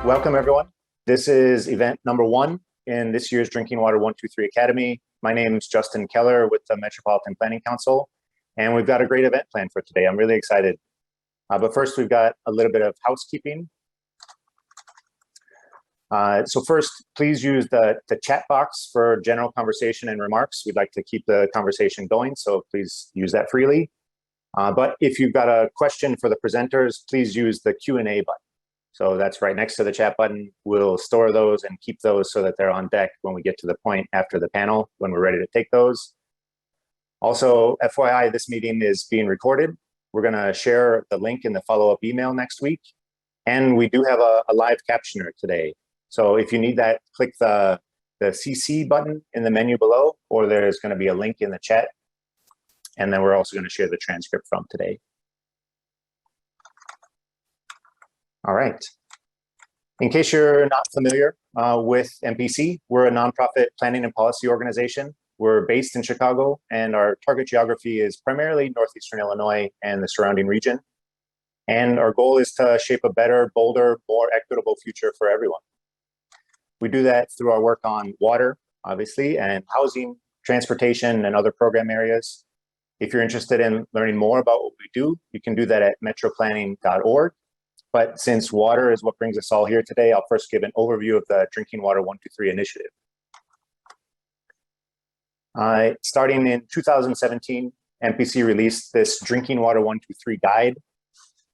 Welcome, everyone. This is event number 1 in this year's Drinking Water 123 Academy. My name is Justin Keller with the Metropolitan Planning Council, and we've got a great event planned for today. I'm really excited. But first, we've got a little bit of housekeeping. So first, please use the chat box for general conversation and remarks. We'd like to keep the conversation going, so please use that freely. But if you've got a question for the presenters, please use the Q&A button. So that's right next to the chat button. We'll store those and keep those so that they're on deck when we get to the point after the panel, when we're ready to take those. Also, FYI, this meeting is being recorded. We're going to share the link in the follow-up email next week. And we do have a live captioner today. So if you need that, click the CC button in the menu below, or there's going to be a link in the chat. And then we're also going to share the transcript from today. All right. In case you're not familiar with MPC, we're a nonprofit planning and policy organization. We're based in Chicago, and our target geography is primarily northeastern Illinois and the surrounding region. And our goal is to shape a better, bolder, more equitable future for everyone. We do that through our work on water, obviously, and housing, transportation, and other program areas. If you're interested in learning more about what we do, you can do that at metroplanning.org. But since water is what brings us all here today, I'll first give an overview of the Drinking Water 123 initiative. Starting in 2017, MPC released this Drinking Water 123 guide.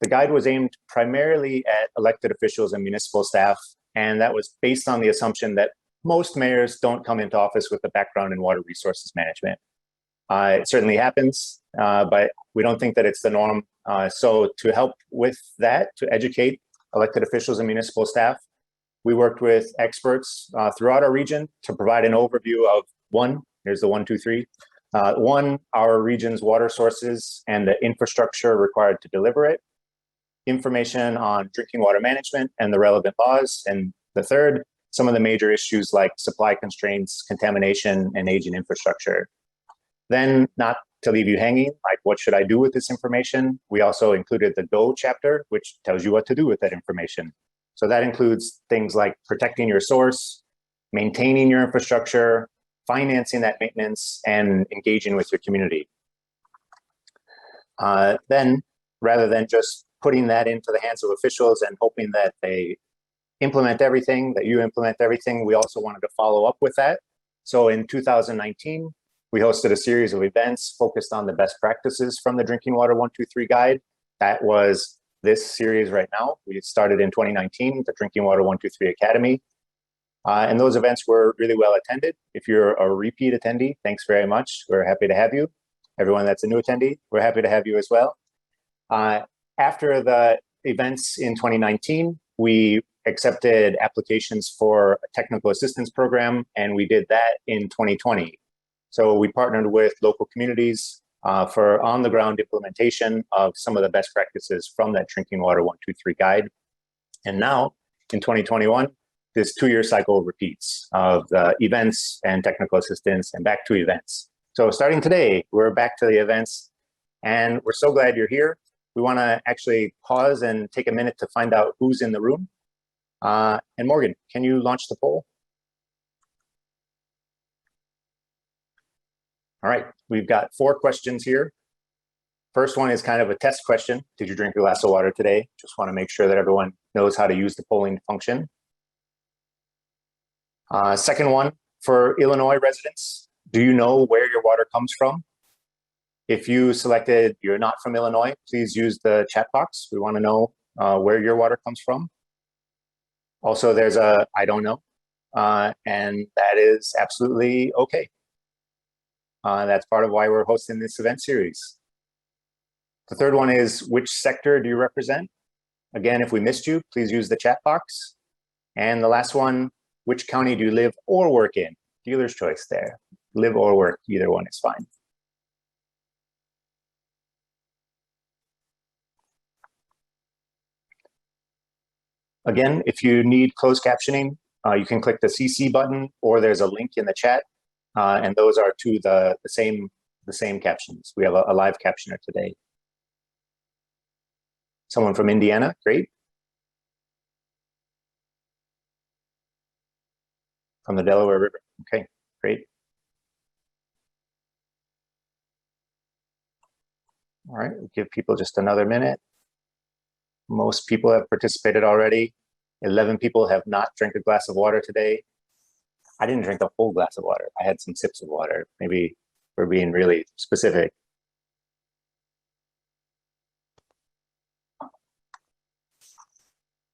The guide was aimed primarily at elected officials and municipal staff, and that was based on the assumption that most mayors don't come into office with a background in water resources management. It certainly happens, but we don't think that it's the norm. So to help with that, to educate elected officials and municipal staff, we worked with experts throughout our region to provide an overview of here's the 1, 2, 3. Our region's water sources and the infrastructure required to deliver it, information on drinking water management and the relevant laws, and the third, some of the major issues like supply constraints, contamination, and aging infrastructure. Then, not to leave you hanging, like what should I do with this information? We also included the Go chapter, which tells you what to do with that information. So that includes things like protecting your source, maintaining your infrastructure, financing that maintenance, and engaging with your community. Then, rather than just putting that into the hands of officials and hoping that they implement everything, that you implement everything, we also wanted to follow up with that. So in 2019, we hosted a series of events focused on the best practices from the Drinking Water 123 guide. That was this series right now. We started in 2019, the Drinking Water 123 Academy. And those events were really well attended. If you're a repeat attendee, thanks very much. We're happy to have you. Everyone that's a new attendee, we're happy to have you as well. After the events in 2019, we accepted applications for a technical assistance program, and we did that in 2020. So we partnered with local communities for on-the-ground implementation of some of the best practices from that Drinking Water 123 guide. And now, in 2021, this 2-year cycle repeats of the events and technical assistance and back to events. So starting today, we're back to the events, and we're so glad you're here. We want to actually pause and take a minute to find out who's in the room. And Morgan, can you launch the poll? All right, we've got 4 questions here. First one is kind of a test question. Did you drink a glass of water today? Just want to make sure that everyone knows how to use the polling function. Second one, for Illinois residents, do you know where your water comes from? If you selected you're not from Illinois, please use the chat box. We want to know where your water comes from. Also, there's a I don't know, and that is absolutely okay. That's part of why we're hosting this event series. The third one is, which sector do you represent? Again, if we missed you, please use the chat box. And the last one, which county do you live or work in? Dealer's choice there. Live or work, either one is fine. Again, if you need closed captioning, you can click the CC button, or there's a link in the chat. And those are to the same captions. We have a live captioner today. Someone from Indiana, great. From the Delaware River. Okay, great. All right, we'll give people just another minute. Most people have participated already. 11 people have not drank a glass of water today. I didn't drink the whole glass of water. I had some sips of water. Maybe we're being really specific.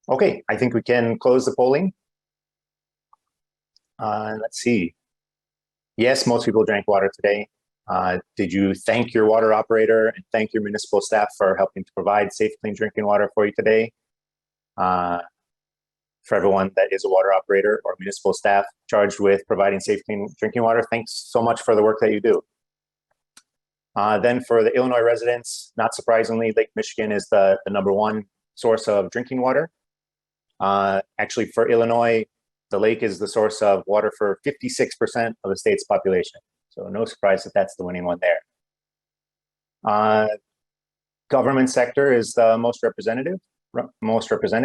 Okay, I think we can close the polling. Let's see. Yes, most people drank water today. Did you thank your water operator and thank your municipal staff for helping to provide safe, clean drinking water for you today? For everyone that is a water operator or municipal staff charged with providing safe, clean drinking water, thanks so much for the work that you do. Then for the Illinois residents, not surprisingly, Lake Michigan is the #1 source of drinking water. Actually, for Illinois, the lake is the source of water for 56% of the state's population. So no surprise that that's the winning one there. Government sector is the most represented.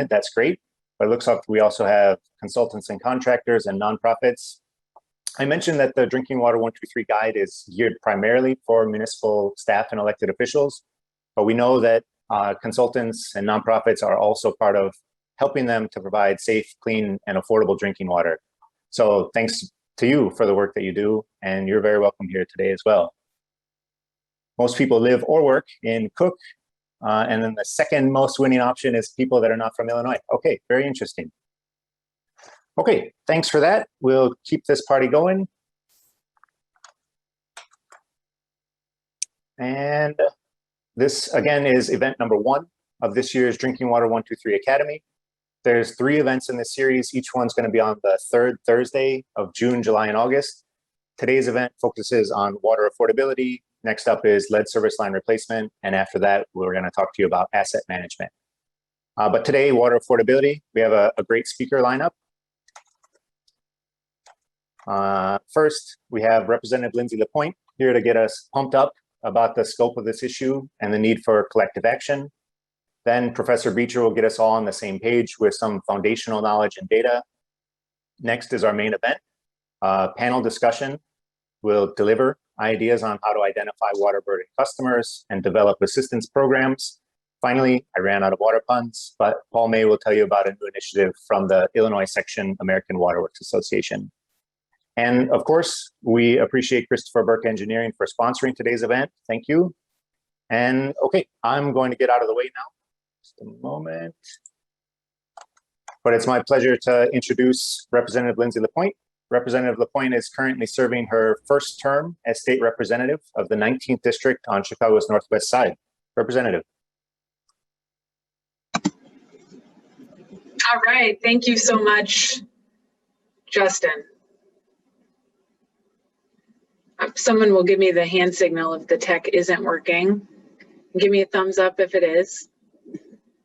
That's great. But it looks like we also have consultants and contractors and nonprofits. I mentioned that the Drinking Water 123 guide is geared primarily for municipal staff and elected officials, but we know that consultants and nonprofits are also part of helping them to provide safe, clean, and affordable drinking water. So thanks to you for the work that you do, and you're very welcome here today as well. Most people live or work in Cook, and then the second most winning option is people that are not from Illinois. Okay, very interesting. Okay, thanks for that. We'll keep this party going. And this, again, is event #1 of this year's Drinking Water 123 Academy. There's 3 events in this series. Each one's going to be on the 3rd Thursday of June, July, and August. Today's event focuses on water affordability. Next up is lead service line replacement. And after that, we're going to talk to you about asset management. But today, water affordability, we have a great speaker lineup. First, we have Representative Lindsey LaPointe here to get us pumped up about the scope of this issue and the need for collective action. Then Professor Beecher will get us all on the same page with some foundational knowledge and data. Next is our main event. Panel discussion will deliver ideas on how to identify water burden customers and develop assistance programs. Finally, I ran out of water puns, but Paul May will tell you about a new initiative from the Illinois Section American Water Works Association. And of course, we appreciate Christopher Burke Engineering for sponsoring today's event. Thank you. And okay, I'm going to get out of the way now. Just a moment. But it's my pleasure to introduce Representative Lindsey LaPointe. Representative LaPointe is currently serving her first term as state representative of the 19th District on Chicago's Northwest Side. Representative. All right, thank you so much, Justin. Someone will give me the hand signal if the tech isn't working. Give me a thumbs up if it is.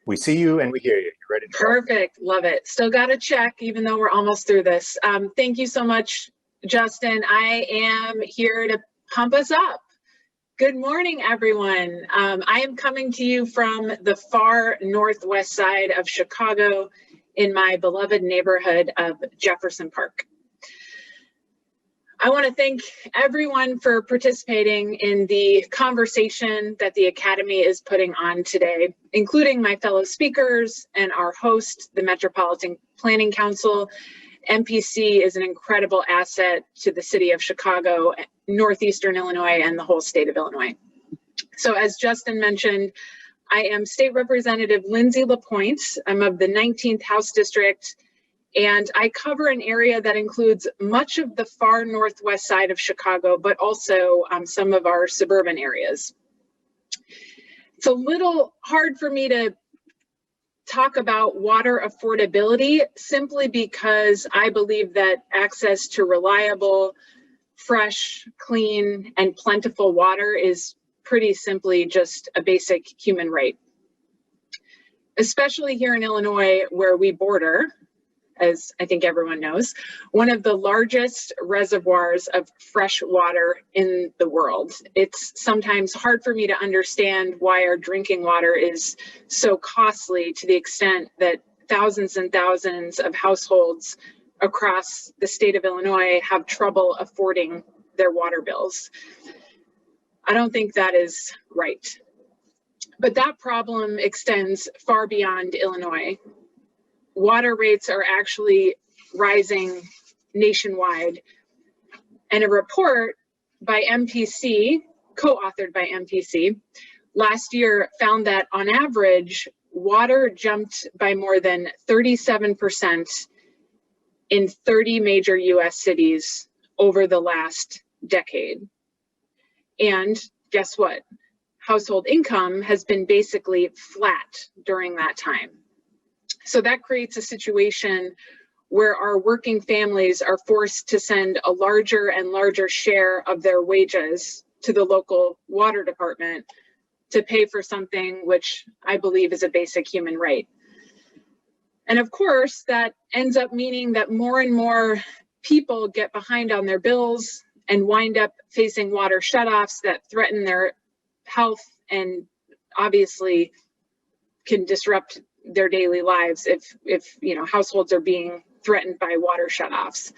We see you and we hear you. You're ready to go. Perfect. Love it. Still got to check, even though we're almost through this. Thank you so much, Justin. I am here to pump us up. Good morning, everyone. I am coming to you from the far northwest side of Chicago in my beloved neighborhood of Jefferson Park. I want to thank everyone for participating in the conversation that the Academy is putting on today, including my fellow speakers and our host, the Metropolitan Planning Council. MPC is an incredible asset to the city of Chicago, Northeastern Illinois, and the whole state of Illinois. So as Justin mentioned, I am State Representative Lindsey LaPointe. I'm of the 19th House District, and I cover an area that includes much of the far northwest side of Chicago, but also some of our suburban areas. It's a little hard for me to talk about water affordability simply because I believe that access to reliable, fresh, clean, and plentiful water is pretty simply just a basic human right. Especially here in Illinois, where we border, as I think everyone knows, one of the largest reservoirs of fresh water in the world. It's sometimes hard for me to understand why our drinking water is so costly to the extent that thousands and thousands of households across the state of Illinois have trouble affording their water bills. I don't think that is right. But that problem extends far beyond Illinois. Water rates are actually rising nationwide. And a report by MPC, co-authored by MPC, last year found that on average, water jumped by more than 37% in 30 major US cities over the last decade. And guess what? Household income has been basically flat during that time. So that creates a situation where our working families are forced to send a larger and larger share of their wages to the local water department to pay for something which I believe is a basic human right. And of course, that ends up meaning that more and more people get behind on their bills and wind up facing water shutoffs that threaten their health and obviously can disrupt their daily lives if households are being threatened by water shutoffs.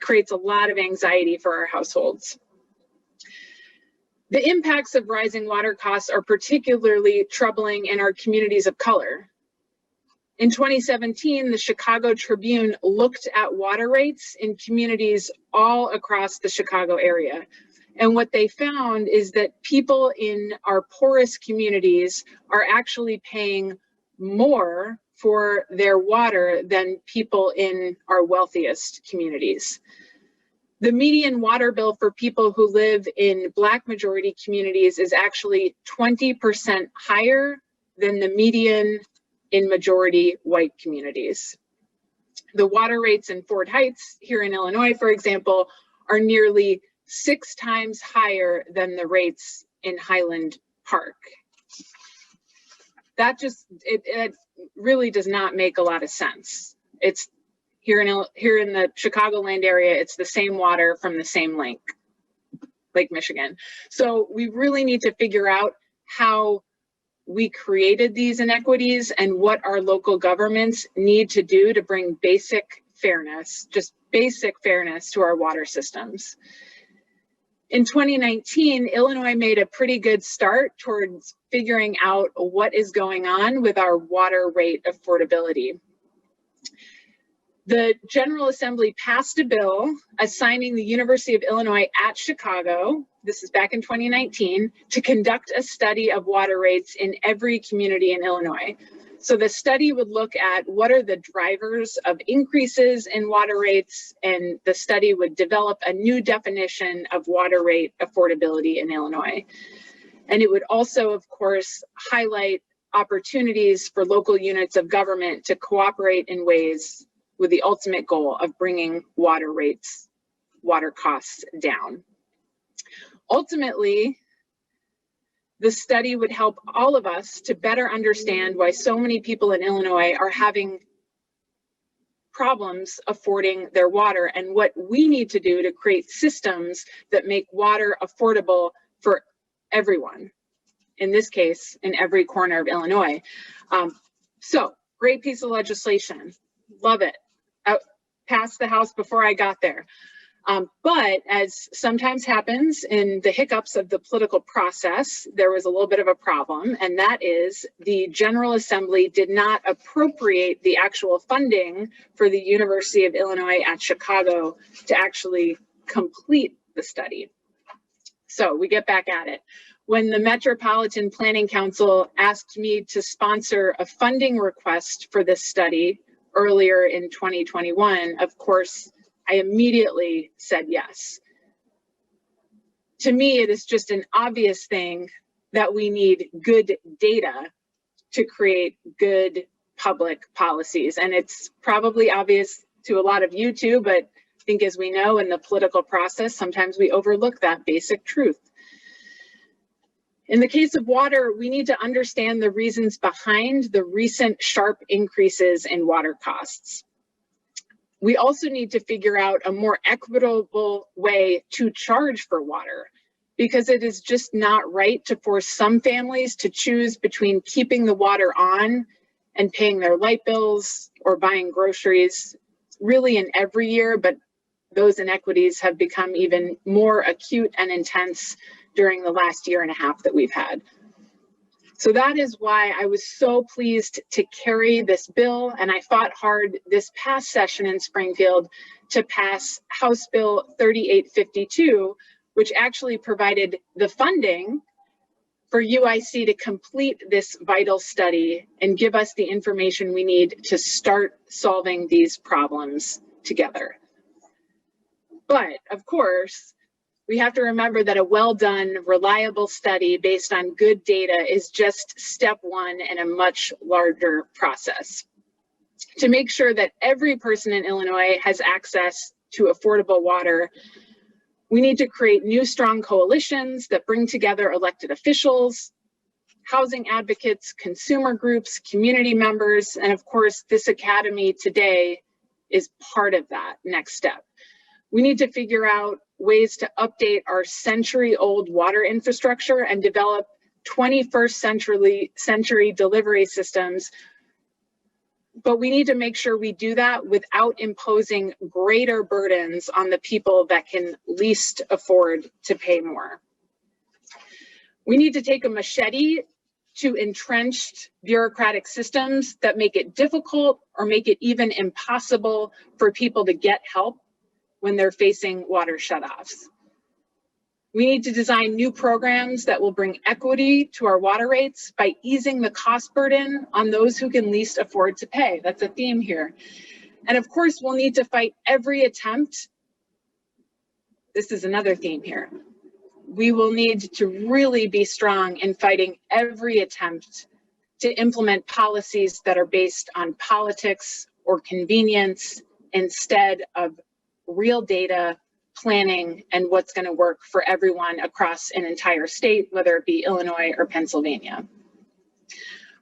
Creates a lot of anxiety for our households. The impacts of rising water costs are particularly troubling in our communities of color. In 2017, the Chicago Tribune looked at water rates in communities all across the Chicago area. And what they found is that people in our poorest communities are actually paying more for their water than people in our wealthiest communities. The median water bill for people who live in Black majority communities is actually 20% higher than the median in majority white communities. The water rates in Ford Heights here in Illinois, for example, are nearly 6 times higher than the rates in Highland Park. That just, it really does not make a lot of sense. It's here in the Chicagoland area, it's the same water from the same Lake Michigan. So we really need to figure out how we created these inequities and what our local governments need to do to bring basic fairness, just basic fairness to our water systems. In 2019, Illinois made a pretty good start towards figuring out what is going on with our water rate affordability. The General Assembly passed a bill assigning the University of Illinois at Chicago, this is back in 2019, to conduct a study of water rates in every community in Illinois. So the study would look at what are the drivers of increases in water rates, and the study would develop a new definition of water rate affordability in Illinois. And it would also, of course, highlight opportunities for local units of government to cooperate in ways with the ultimate goal of bringing water costs down. Ultimately, the study would help all of us to better understand why so many people in Illinois are having problems affording their water and what we need to do to create systems that make water affordable for everyone. In this case, in every corner of Illinois. So, great piece of legislation. Love it. Passed the House before I got there. But as sometimes happens in the hiccups of the political process, there was a little bit of a problem, and that is the General Assembly did not appropriate the actual funding for the University of Illinois at Chicago to actually complete the study. So we get back at it. When the Metropolitan Planning Council asked me to sponsor a funding request for this study earlier in 2021, of course, I immediately said yes. To me, it is just an obvious thing that we need good data to create good public policies. And it's probably obvious to a lot of you too, but I think as we know in the political process, sometimes we overlook that basic truth. In the case of water, we need to understand the reasons behind the recent sharp increases in water costs. We also need to figure out a more equitable way to charge for water, because it is just not right to force some families to choose between keeping the water on and paying their light bills or buying groceries really in every year, but those inequities have become even more acute and intense during the last year and a half that we've had. So that is why I was so pleased to carry this bill, and I fought hard this past session in Springfield to pass House Bill 3852, which actually provided the funding for UIC to complete this vital study and give us the information we need to start solving these problems together. But of course, we have to remember that a well-done, reliable study based on good data is just step one in a much larger process. To make sure that every person in Illinois has access to affordable water, we need to create new strong coalitions that bring together elected officials, housing advocates, consumer groups, community members, and of course, this academy today is part of that next step. We need to figure out ways to update our century-old water infrastructure and develop 21st century delivery systems. But we need to make sure we do that without imposing greater burdens on the people that can least afford to pay more. We need to take a machete to entrenched bureaucratic systems that make it difficult or make it even impossible for people to get help when they're facing water shutoffs. We need to design new programs that will bring equity to our water rates by easing the cost burden on those who can least afford to pay. That's a theme here. And of course, we'll need to fight every attempt. This is another theme here. We will need to really be strong in fighting every attempt to implement policies that are based on politics or convenience instead of real data, planning, and what's going to work for everyone across an entire state, whether it be Illinois or Pennsylvania.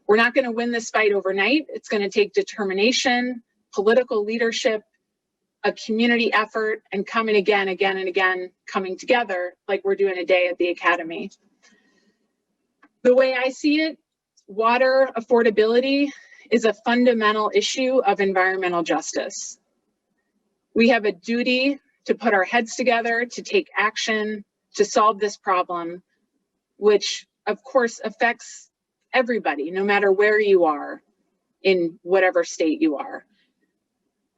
We're not going to win this fight overnight. It's going to take determination, political leadership, a community effort, and coming again and again, coming together like we're doing today at the Academy. The way I see it, water affordability is a fundamental issue of environmental justice. We have a duty to put our heads together, to take action, to solve this problem, which of course affects everybody, no matter where you are in whatever state you are.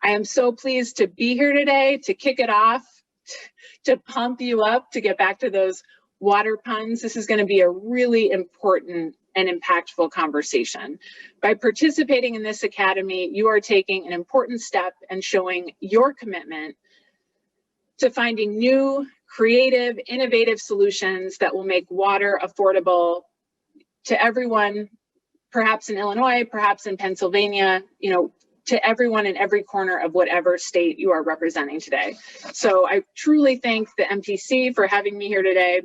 I am so pleased to be here today to kick it off, to pump you up, to get back to those water puns. This is going to be a really important and impactful conversation. By participating in this academy, you are taking an important step and showing your commitment to finding new, creative, innovative solutions that will make water affordable to everyone, perhaps in Illinois, perhaps in Pennsylvania, to everyone in every corner of whatever state you are representing today. So I truly thank the MPC for having me here today.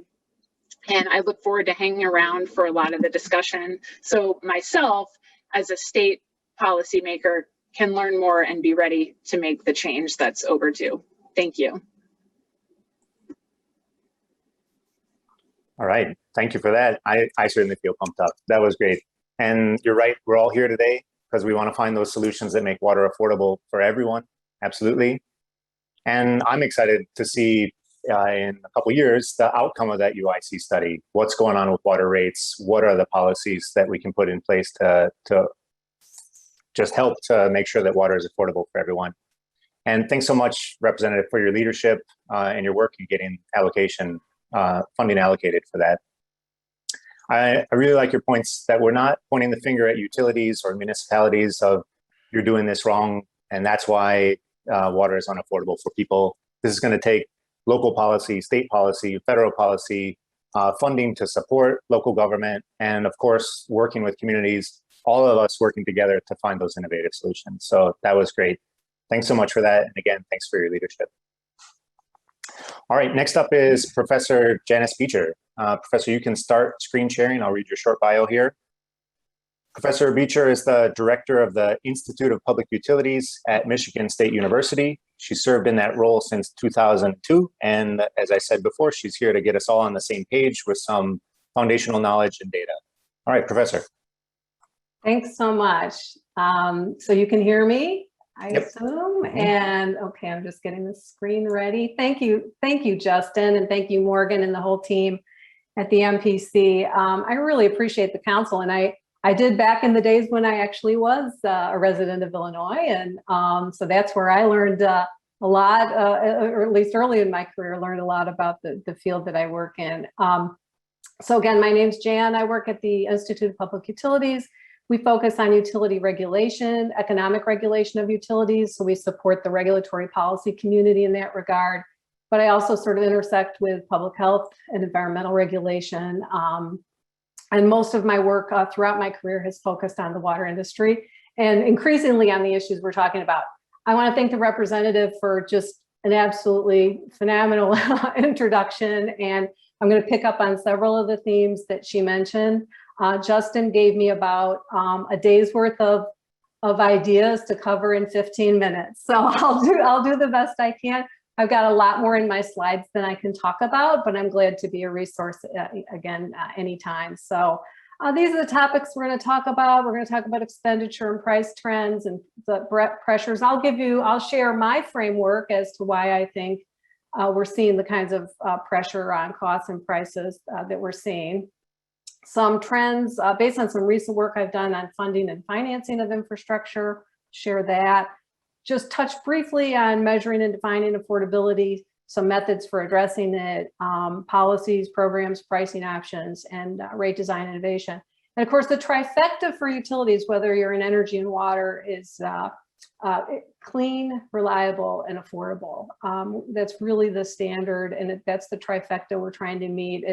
And I look forward to hanging around for a lot of the discussion. So myself, as a state policymaker, can learn more and be ready to make the change that's overdue. Thank you. All right, thank you for that. I certainly feel pumped up. That was great. And you're right, we're all here today because we want to find those solutions that make water affordable for everyone, absolutely. And I'm excited to see in a couple of years, the outcome of that UIC study, what's going on with water rates, what are the policies that we can put in place to just help to make sure that water is affordable for everyone. And thanks so much, Representative, for your leadership and your work in getting funding allocated for that. I really like your points that we're not pointing the finger at utilities or municipalities of you're doing this wrong, and that's why water is unaffordable for people. This is going to take local policy, state policy, federal policy, funding to support local government, and of course, working with communities, all of us working together to find those innovative solutions. So that was great. Thanks so much for that. And again, thanks for your leadership. All right, next up is Professor Janice Beecher. Professor, you can start screen sharing. I'll read your short bio here. Professor Beecher is the director of the Institute of Public Utilities at Michigan State University. She served in that role since 2002. And as I said before, she's here to get us all on the same page with some foundational knowledge and data. All right, Professor. Thanks so much. So you can hear me? I Yep. assume. And okay, I'm just getting the screen ready. Thank you, Justin, and thank you, Morgan, and the whole team at the MPC. I really appreciate the council, and I did back in the days when I actually was a resident of Illinois, and so that's where I learned a lot, or at least early in my career, learned a lot about the field that I work in. So again, my name's Jan. I work at the Institute of Public Utilities. We focus on utility regulation, economic regulation of utilities. So we support the regulatory policy community in that regard. But I also sort of intersect with public health and environmental regulation. And most of my work throughout my career has focused on the water industry and increasingly on the issues we're talking about. I want to thank the representative for just an absolutely phenomenal introduction. And I'm going to pick up on several of the themes that she mentioned. Justin gave me about a day's worth of ideas to cover in 15 minutes. So I'll do the best I can. I've got a lot more in my slides than I can talk about, but I'm glad to be a resource again anytime. So these are the topics we're going to talk about. We're going to talk about expenditure and price trends and the pressures. I'll share my framework as to why I think we're seeing the kinds of pressure on costs and prices that we're seeing. Some trends based on some recent work I've done on funding and financing of infrastructure, share that. Just touch briefly on measuring and defining affordability, some methods for addressing it, policies, programs, pricing options, and rate design innovation. And of course, the trifecta for utilities, whether you're in energy and water, is clean, reliable, and affordable. That's really the standard, and that's the trifecta we're trying to meet.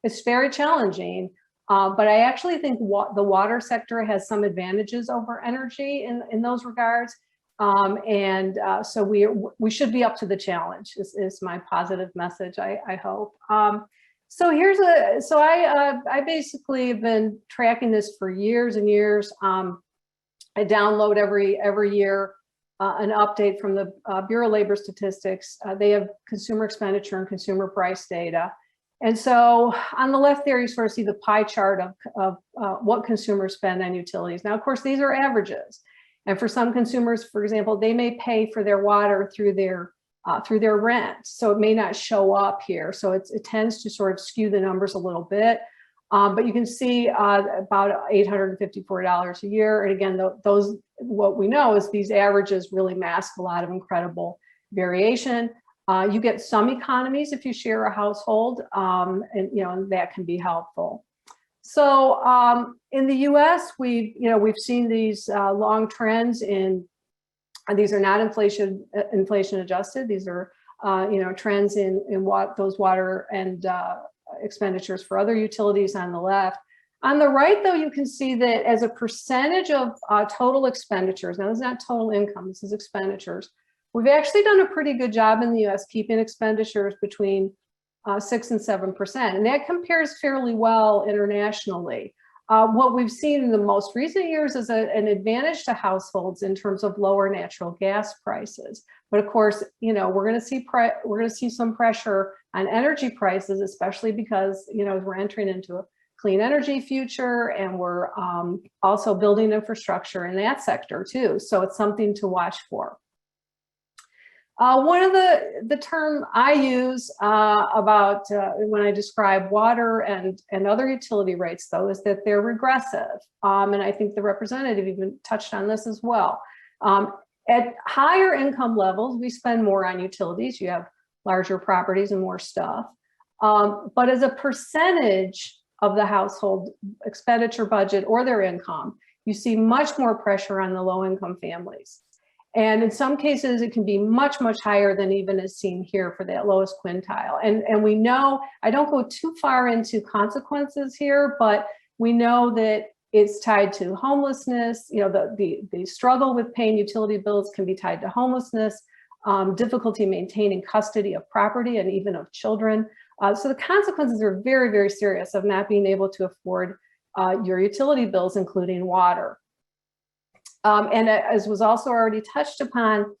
It's very challenging, but I actually think the water sector has some advantages over energy in those regards. So we should be up to the challenge is my positive message, I hope. So I basically have been tracking this for years and years. I download every year an update from the Bureau of Labor Statistics. They have consumer expenditure and consumer price data. And so on the left there, you sort of see the pie chart of what consumers spend on utilities. Now, of course, these are averages. And for some consumers, for example, they may pay for their water through their rent. So it may not show up here. So it tends to sort of skew the numbers a little bit. But you can see about $854 a year. And again, what we know is these averages really mask a lot of incredible variation. You get some economies if you share a household, and that can be helpful. So in the U.S., we've seen these long trends and these are not inflation adjusted. These are trends in those water and expenditures for other utilities on the left. On the right, though, you can see that as a percentage of total expenditures. Now, this is not total income. This is expenditures. We've actually done a pretty good job in the U.S. keeping expenditures between 6 and 7%, and that compares fairly well internationally. What we've seen in the most recent years is an advantage to households in terms of lower natural gas prices. But of course, we're going to see some pressure on energy prices, especially because as we're entering into a clean energy future, and we're also building infrastructure in that sector too. So it's something to watch for. One of the term I use about when I describe water and other utility rates, though, is that they're regressive. And I think the representative even touched on this as well. At higher income levels, we spend more on utilities. You have larger properties and more stuff. But as a percentage of the household expenditure budget or their income, you see much more pressure on the low income families. And in some cases, it can be much, much higher than even is seen here for that lowest quintile. And we know, I don't go too far into consequences here, but we know that it's tied to homelessness. The struggle with paying utility bills can be tied to homelessness, difficulty maintaining custody of property and even of children. So the consequences are very, very serious of not being able to afford your utility bills, including water. And as was also already touched upon,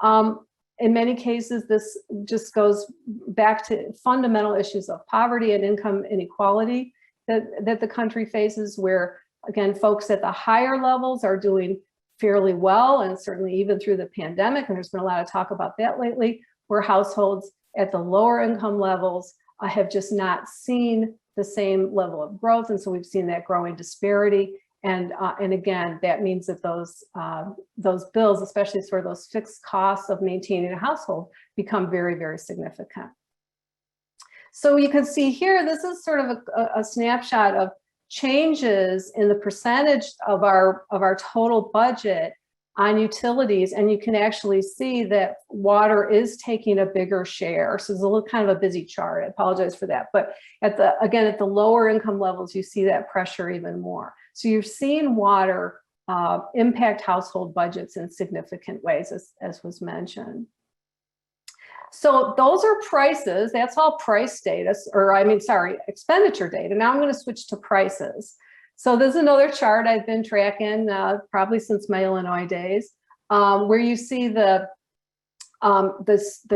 in many cases, this just goes back to fundamental issues of poverty and income inequality that the country faces, where, again, folks at the higher levels are doing fairly well, and certainly even through the pandemic, and there's been a lot of talk about that lately, where households at the lower income levels have just not seen the same level of growth. And so we've seen that growing disparity. And again, that means that those bills, especially sort of those fixed costs of maintaining a household, become very, very significant. So you can see here, this is sort of a snapshot of changes in the percentage of our total budget on utilities, and you can actually see that water is taking a bigger share. So it's a little kind of a busy chart. I apologize for that, but at the lower income levels, you see that pressure even more. So you're seeing water impact household budgets in significant ways, as was mentioned. So those are prices. That's all price data, expenditure data. Now I'm going to switch to prices. So this is another chart I've been tracking probably since my Illinois days, where you see the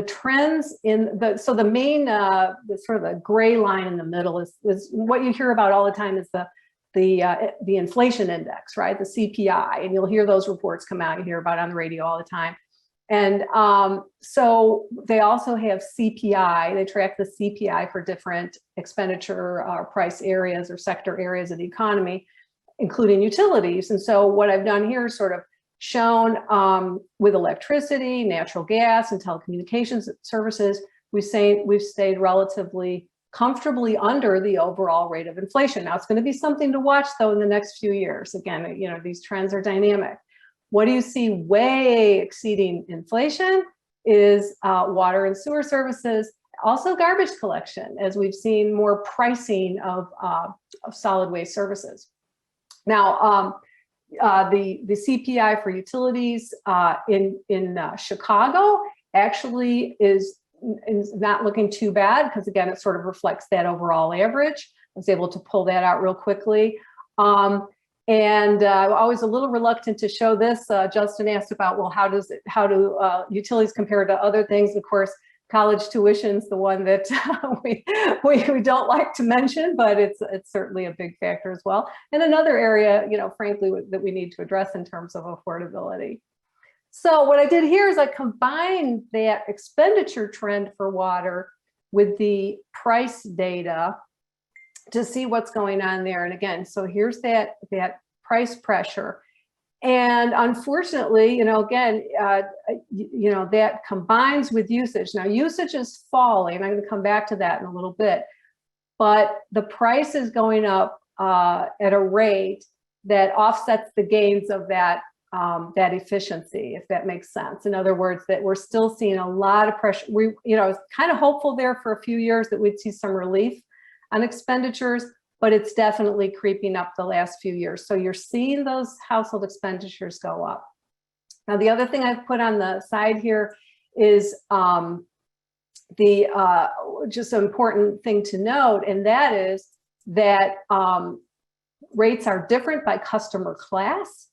trends in the main sort of the gray line in the middle is what you hear about all the time is the inflation index, right? The CPI, and you'll hear those reports come out. You hear about it on the radio all the time. And so they also have CPI. They track the CPI for different expenditure price areas or sector areas of the economy, including utilities. And so what I've done here is sort of shown with electricity, natural gas, and telecommunications services, we've stayed relatively comfortably under the overall rate of inflation. Now it's going to be something to watch though in the next few years. Again, these trends are dynamic. What do you see way exceeding inflation is water and sewer services, also garbage collection, as we've seen more pricing of solid waste services. Now, the CPI for utilities in Chicago actually is not looking too bad, because again, it sort of reflects that overall average. I was able to pull that out real quickly. And I'm always a little reluctant to show this. Justin asked about, well, how do utilities compare to other things? Of course, college tuition is the one that we don't like to mention, but it's certainly a big factor as well. And another area, frankly, that we need to address in terms of affordability. So what I did here is I combined that expenditure trend for water with the price data to see what's going on there. And again, so here's that price pressure. And unfortunately, that combines with usage. Now usage is falling. I'm going to come back to that in a little bit, but the price is going up at a rate that offsets the gains of that efficiency, if that makes sense. In other words, that we're still seeing a lot of pressure. I was kind of hopeful there for a few years that we'd see some relief on expenditures, but it's definitely creeping up the last few years. So you're seeing those household expenditures go up. Now, the other thing I've put on the side here is just an important thing to note, and that is that rates are different by customer class.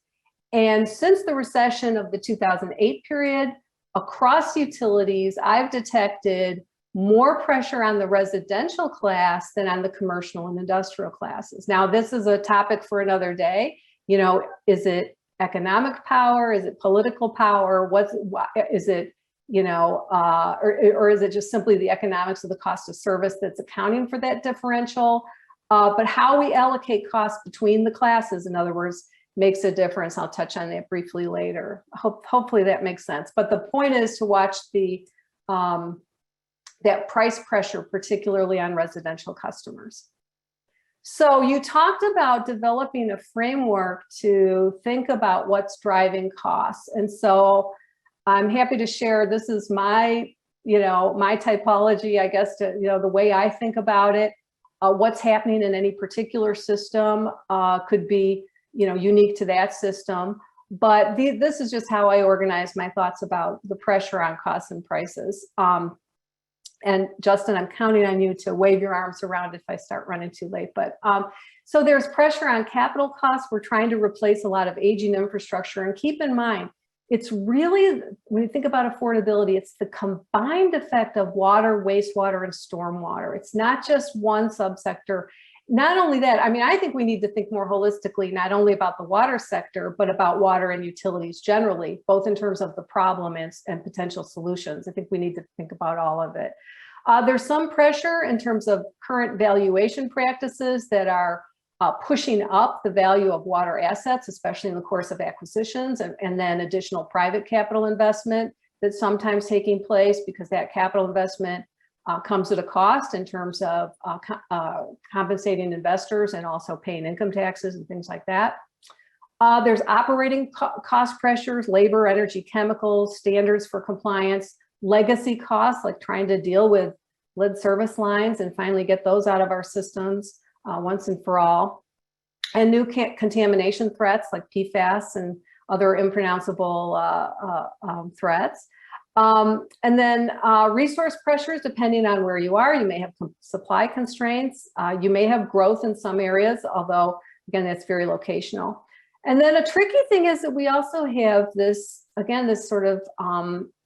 And since the recession of the 2008 period, across utilities, I've detected more pressure on the residential class than on the commercial and industrial classes. Now, this is a topic for another day. Is it economic power? Is it political power? Or is it just simply the economics of the cost of service that's accounting for that differential? But how we allocate costs between the classes, in other words, makes a difference. I'll touch on that briefly later. Hopefully that makes sense. But the point is to watch that price pressure, particularly on residential customers. So you talked about developing a framework to think about what's driving costs. And so I'm happy to share, this is my typology, I guess, the way I think about it. What's happening in any particular system could be, unique to that system. But this is just how I organize my thoughts about the pressure on costs and prices. And Justin, I'm counting on you to wave your arms around if I start running too late. But so there's pressure on capital costs. We're trying to replace a lot of aging infrastructure. And keep in mind, it's really, when you think about affordability, it's the combined effect of water, wastewater, and stormwater. It's not just one subsector. not only that, I mean, I think we need to think more holistically, not only about the water sector, but about water and utilities generally, both in terms of the problem and potential solutions. I think we need to think about all of it. There's some pressure in terms of current valuation practices that are pushing up the value of water assets, especially in the course of acquisitions, and then additional private capital investment that's sometimes taking place because that capital investment comes at a cost in terms of compensating investors and also paying income taxes and things like that. There's operating cost pressures, labor, energy, chemicals, standards for compliance, legacy costs, like trying to deal with lead service lines and finally get those out of our systems once and for all. And new contamination threats like PFAS and other impronounceable threats. And then resource pressures, depending on where you are. You may have supply constraints. You may have growth in some areas, although, again, that's very locational. And then a tricky thing is that we also have this, again, this sort of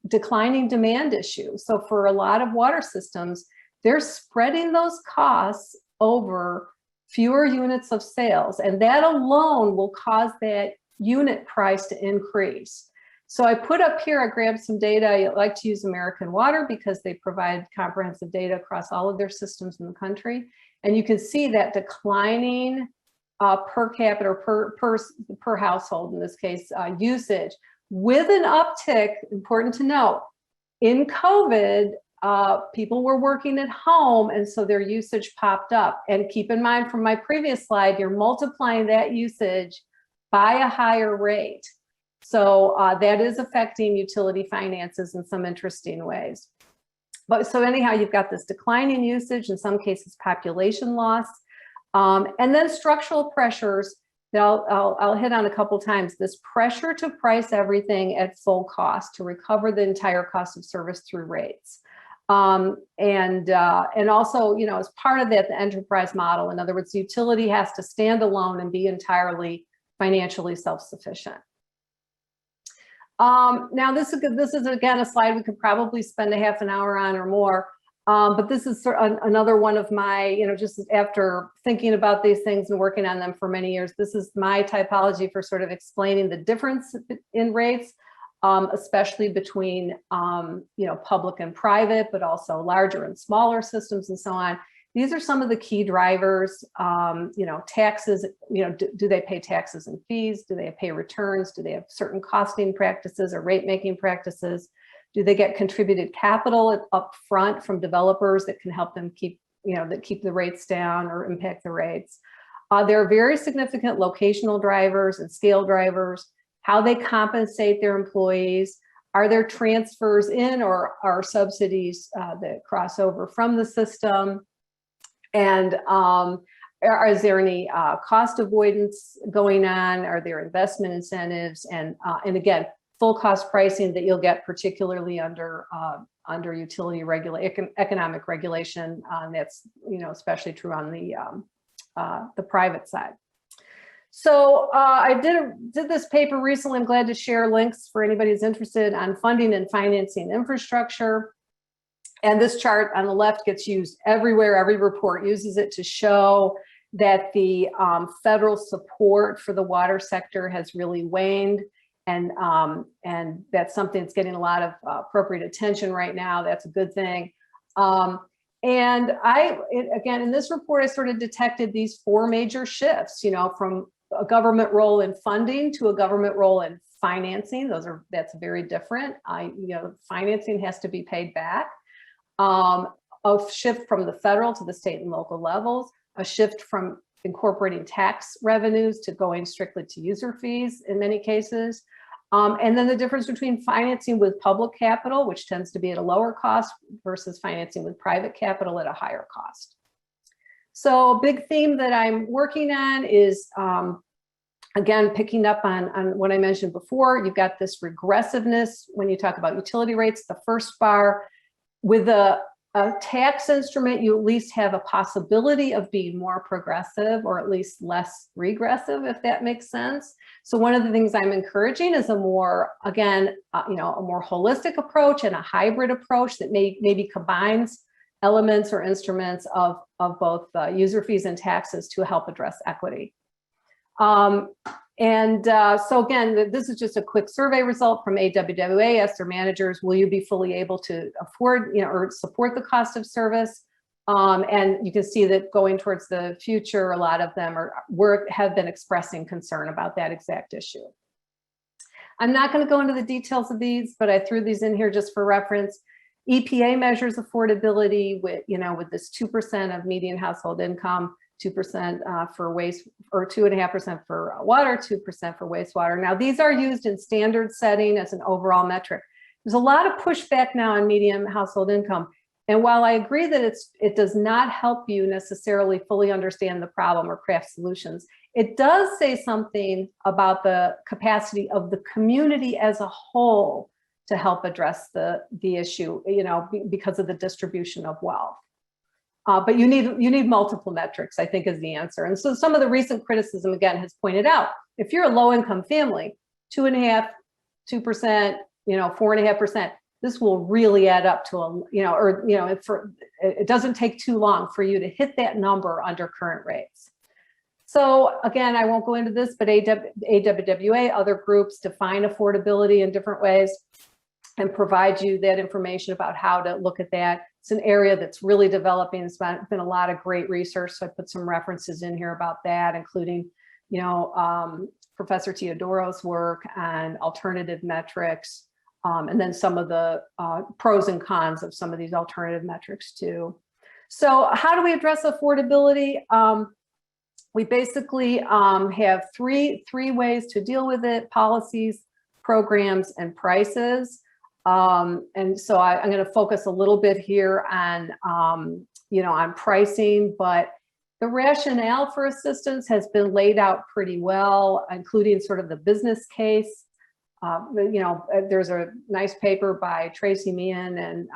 declining demand issue. So for a lot of water systems, they're spreading those costs over fewer units of sales. And that alone will cause that unit price to increase. So I put up here, I grabbed some data. I like to use American Water because they provide comprehensive data across all of their systems in the country. And you can see that declining per capita or per household, in this case, usage, with an uptick, important to note, in COVID, people were working at home, and so their usage popped up. And keep in mind from my previous slide, you're multiplying that usage by a higher rate. So that is affecting utility finances in some interesting ways. But so anyhow, you've got this declining usage, in some cases population loss, and then structural pressures that I'll hit on a couple times. This pressure to price everything at full cost, to recover the entire cost of service through rates. And also, you know, as part of that, the enterprise model, in other words, the utility has to stand alone and be entirely financially self-sufficient. Now this is again a slide we could probably spend a half an hour on or more, but this is another one of my, you know, just after thinking about these things and working on them for many years, this is my typology for sort of explaining the difference in rates, especially between, you know, public and private, but also larger and smaller systems and so on. These are some of the key drivers. You know, taxes, you know, do they pay taxes and fees? Do they pay returns? Do they have certain costing practices or rate making practices? Do they get contributed capital up front from developers that can help them keep, you know, that keep the rates down or impact the rates? There are very significant locational drivers and scale drivers, how they compensate their employees. Are there transfers in or are subsidies that cross over from the system? And is there any cost avoidance going on? Are there investment incentives? And again, full cost pricing that you'll get particularly under utility economic regulation. That's, you know, especially true on the private side. So I did this paper recently. I'm glad to share links for anybody who's interested on funding and financing infrastructure. And this chart on the left gets used everywhere. Every report uses it to show that the federal support for the water sector has really waned. And that's something that's getting a lot of appropriate attention right now. That's a good thing. And again, in this report, I sort of detected these four major shifts, you know, from a government role in funding to a government role in financing. That's very different. You know, financing has to be paid back. A shift from the federal to the state and local levels, a shift from incorporating tax revenues to going strictly to user fees in many cases. And then the difference between financing with public capital, which tends to be at a lower cost, versus financing with private capital at a higher cost. So a big theme that I'm working on is, again, picking up on what I mentioned before. You've got this regressiveness when you talk about utility rates, the first bar. With a tax instrument, you at least have a possibility of being more progressive or at least less regressive, if that makes sense. So one of the things I'm encouraging is a more, again, you know, a more holistic approach and a hybrid approach that maybe combines elements or instruments of both user fees and taxes to help address equity. So again, this is just a quick survey result from AWWA. Asked their managers, will you be fully able to afford, or support the cost of service? And you can see that going towards the future, a lot of them have been expressing concern about that exact issue. I'm not going to go into the details of these, but I threw these in here just for reference. EPA measures affordability with, with this 2% of median household income, 2% for waste, or 2.5% for water, 2% for wastewater. Now, these are used in standard setting as an overall metric. There's a lot of pushback now on median household income. And while I agree that it does not help you necessarily fully understand the problem or craft solutions, it does say something about the capacity of the community as a whole to help address the issue, because of the distribution of wealth. But you need multiple metrics, I think, is the answer. And so some of the recent criticism, again, has pointed out, if you're a low-income family, 2.5%, 2%, 4.5%, this will really add up to it doesn't take too long for you to hit that number under current rates. So again, I won't go into this, but AWWA, other groups define affordability in different ways and provide you that information about how to look at that. It's an area that's really developing. There's been a lot of great research, so I put some references in here about that, including, Professor Teodoro's work on alternative metrics, and then some of the pros and cons of some of these alternative metrics too. So how do we address affordability? We basically have three ways to deal with it: policies, programs, and prices. And so I'm going to focus a little bit here on, on pricing, but the rationale for assistance has been laid out pretty well, including sort of the business case. There's a nice paper by Tracy Meehan and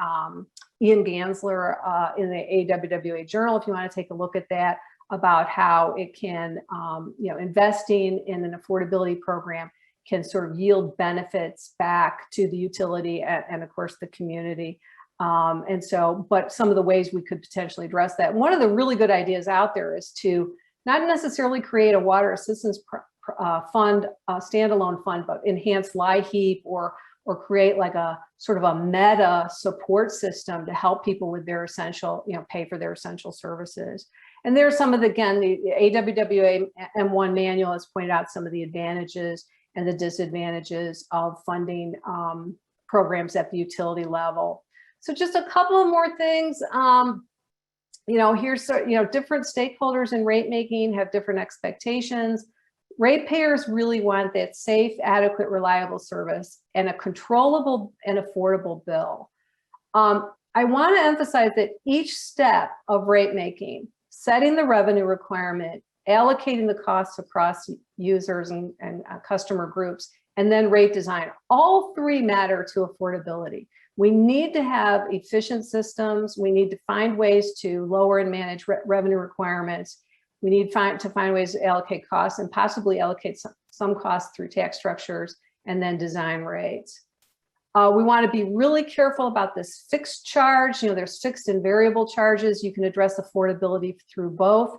Ian Gansler in the AWWA Journal, if you want to take a look at that, about how it can, investing in an affordability program can sort of yield benefits back to the utility and of course the community. But some of the ways we could potentially address that. One of the really good ideas out there is to not necessarily create a water assistance fund, a standalone fund, but enhance LIHEAP or create like a sort of a meta support system to help people with their essential, pay for their essential services. And there's some of the AWWA M1 manual has pointed out some of the advantages and the disadvantages of funding programs at the utility level. So just a couple of more things. Here's, different stakeholders in rate making have different expectations. Ratepayers really want that safe, adequate, reliable service and a controllable and affordable bill. I want to emphasize that each step of rate making, setting the revenue requirement, allocating the costs across users and customer groups, and then rate design, all three matter to affordability. We need to have efficient systems. We need to find ways to lower and manage revenue requirements. We need to find ways to allocate costs and possibly allocate some costs through tax structures and then design rates. We want to be really careful about this fixed charge. There's fixed and variable charges. You can address affordability through both.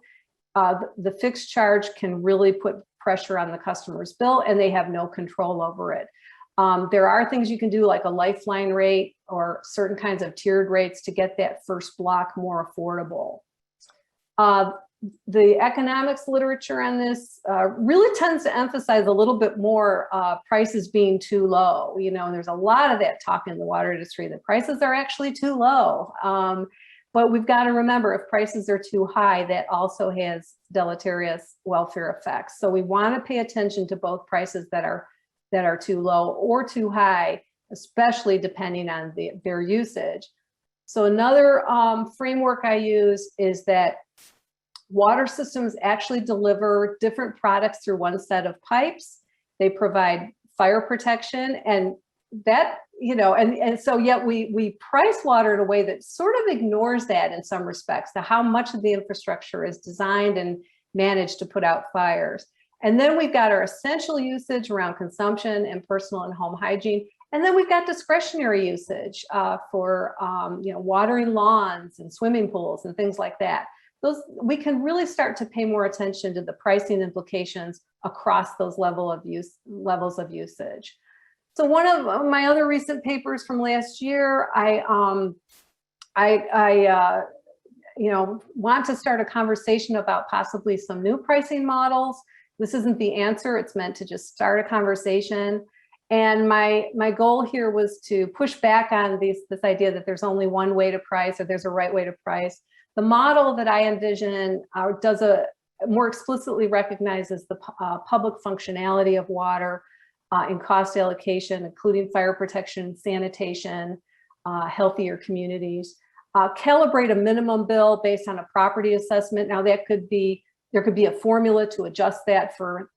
The fixed charge can really put pressure on the customer's bill and they have no control over it. There are things you can do like a lifeline rate or certain kinds of tiered rates to get that first block more affordable. The economics literature on this really tends to emphasize a little bit more prices being too low. And there's a lot of that talk in the water industry that prices are actually too low. But we've got to remember, if prices are too high, that also has deleterious welfare effects. So we want to pay attention to both prices that are too low or too high, especially depending on their usage. So another framework I use is that water systems actually deliver different products through one set of pipes. They provide fire protection, and that, and so yet we price water in a way that sort of ignores that in some respects, to how much of the infrastructure is designed and managed to put out fires. And then we've got our essential usage around consumption and personal and home hygiene. And then we've got discretionary usage for watering lawns and swimming pools and things like that. Those, we can really start to pay more attention to the pricing implications across those levels of usage. So one of my other recent papers from last year, I want to start a conversation about possibly some new pricing models. This isn't the answer, it's meant to just start a conversation. And my goal here was to push back on this idea that there's only one way to price or there's a right way to price. The model that I envision more explicitly recognizes the public functionality of water in cost allocation, including fire protection, sanitation, healthier communities. Calibrate a minimum bill based on a property assessment. Now there could be a formula to adjust that for,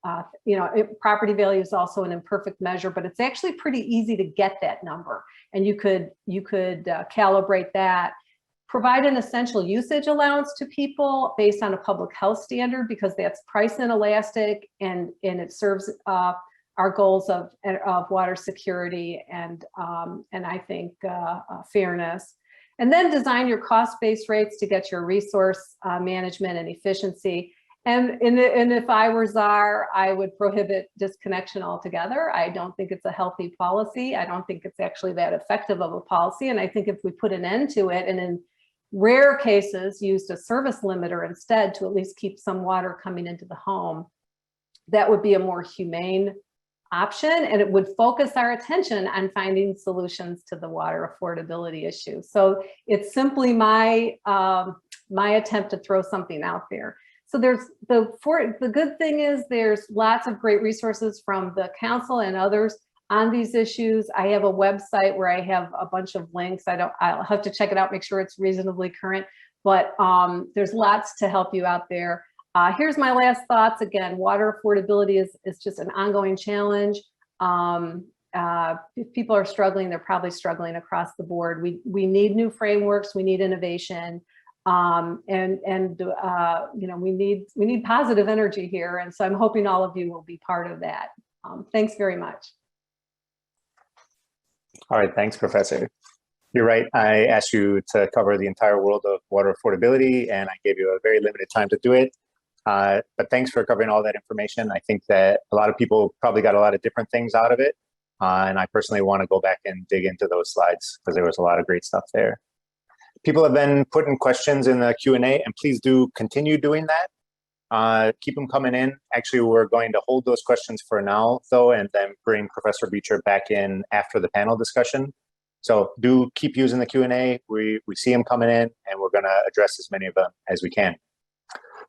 property value is also an imperfect measure, but it's actually pretty easy to get that number. And you could calibrate that. Provide an essential usage allowance to people based on a public health standard, because that's price inelastic and it serves our goals of water security and I think fairness. And then design your cost-based rates to get your resource management and efficiency. And if I were czar, I would prohibit disconnection altogether. I don't think it's a healthy policy. I don't think it's actually that effective of a policy. And I think if we put an end to it, and in rare cases used a service limiter instead to at least keep some water coming into the home, that would be a more humane option, and it would focus our attention on finding solutions to the water affordability issue. So it's simply my attempt to throw something out there. So the good thing is there's lots of great resources from the council and others on these issues. I have a website where I have a bunch of links. I'll have to check it out, make sure it's reasonably current, but there's lots to help you out there. Here's my last thoughts. Again, water affordability is just an ongoing challenge. If people are struggling, they're probably struggling across the board. We need new frameworks, we need innovation, we need positive energy here. And so I'm hoping all of you will be part of that. Thanks very much. All right, thanks, Professor. You're right. I asked you to cover the entire world of water affordability, and I gave you a very limited time to do it. But thanks for covering all that information. I think that a lot of people probably got a lot of different things out of it. And I personally want to go back and dig into those slides because there was a lot of great stuff there. People have been putting questions in the Q&A, and please do continue doing that. Keep them coming in. Actually, we're going to hold those questions for now, though, and then bring Professor Beecher back in after the panel discussion. So do keep using the Q&A. We see them coming in, and we're going to address as many of them as we can.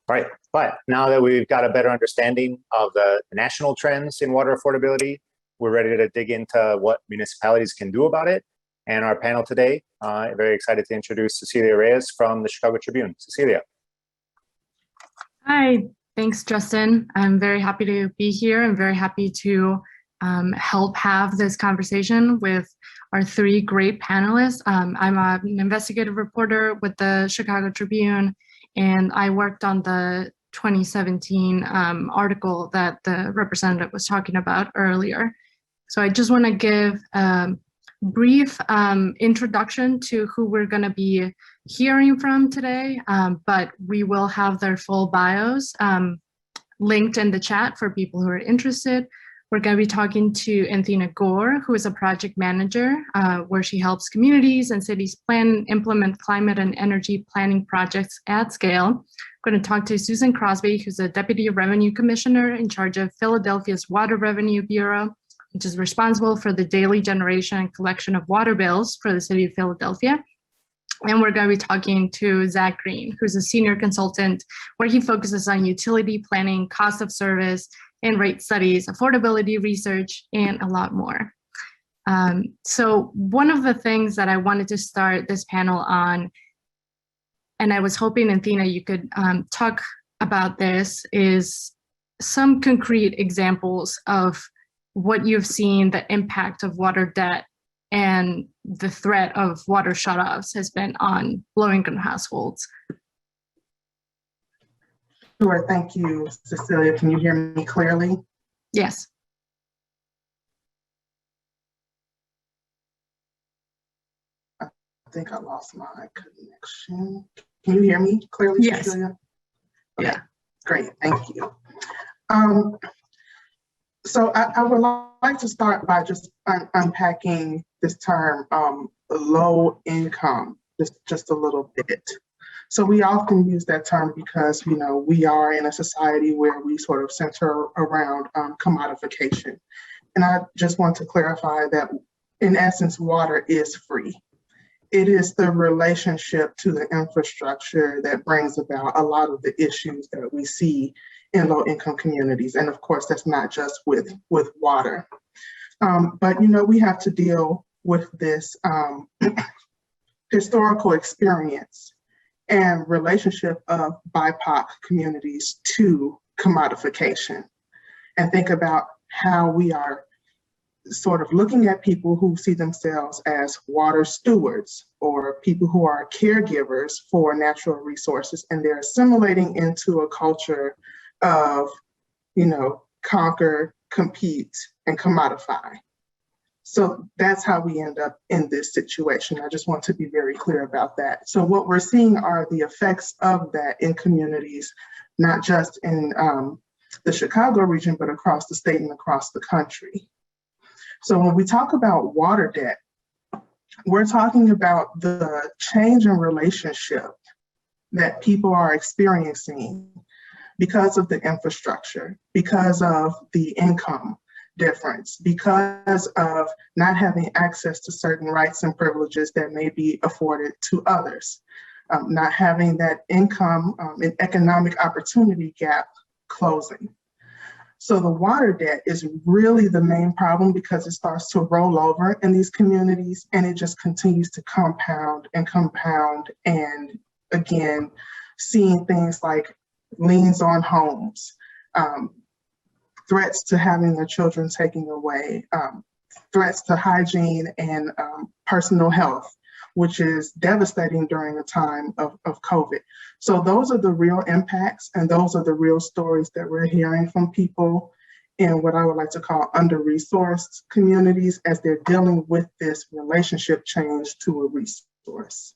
All right, but now that we've got a better understanding of the national trends in water affordability, we're ready to dig into what municipalities can do about it. And our panel today, very excited to introduce Cecilia Reyes from the Chicago Tribune. Cecilia. Hi, thanks, Justin. I'm very happy to be here. I'm very happy to help have this conversation with our three great panelists. I'm an investigative reporter with the Chicago Tribune, and I worked on the 2017 article that the representative was talking about earlier. So I just want to give a brief introduction to who we're going to be hearing from today, but we will have their full bios linked in the chat for people who are interested. We're going to be talking to Athena Gore, who is a project manager, where she helps communities and cities plan and implement climate and energy planning projects at scale. We're going to talk to Susan Crosby, who's a Deputy Revenue Commissioner in charge of Philadelphia's Water Revenue Bureau, which is responsible for the daily generation and collection of water bills for the city of Philadelphia. And we're going to be talking to Zach Green, who's a senior consultant, where he focuses on utility planning, cost of service, and rate studies, affordability research, and a lot more. So one of the things that I wanted to start this panel on, and I was hoping, Athena, you could talk about this, is some concrete examples of what you've seen the impact of water debt and the threat of water shutoffs has been on low-income households. Sure, thank you, Cecilia. Can you hear me clearly? Yes. think I lost my connection. Can you hear me clearly, Yes. Cecilia? Okay, Yeah. great, thank you. So I would like to start by just unpacking this term, low income, just a little bit. So we often use that term because, you know, we are in a society where we sort of center around commodification. And I just want to clarify that in essence, water is free. It is the relationship to the infrastructure that brings about a lot of the issues that we see in low-income communities. And of course, that's not just with water. But, you know, we have to deal with this historical experience and relationship of BIPOC communities to commodification, and think about how we are sort of looking at people who see themselves as water stewards or people who are caregivers for natural resources, and they're assimilating into a culture of, you know, conquer, compete, and commodify. So that's how we end up in this situation. I just want to be very clear about that. So what we're seeing are the effects of that in communities, not just in the Chicago region, but across the state and across the country. So when we talk about water debt, we're talking about the change in relationship that people are experiencing because of the infrastructure, because of the income difference, because of not having access to certain rights and privileges that may be afforded to others, not having that income and economic opportunity gap closing. So the water debt is really the main problem because it starts to roll over in these communities, and it just continues to compound and compound. And again, seeing things like liens on homes, threats to having their children taken away, threats to hygiene and personal health, which is devastating during a time of COVID. So those are the real impacts, and those are the real stories that we're hearing from people in what I would like to call under-resourced communities as they're dealing with this relationship change to a resource.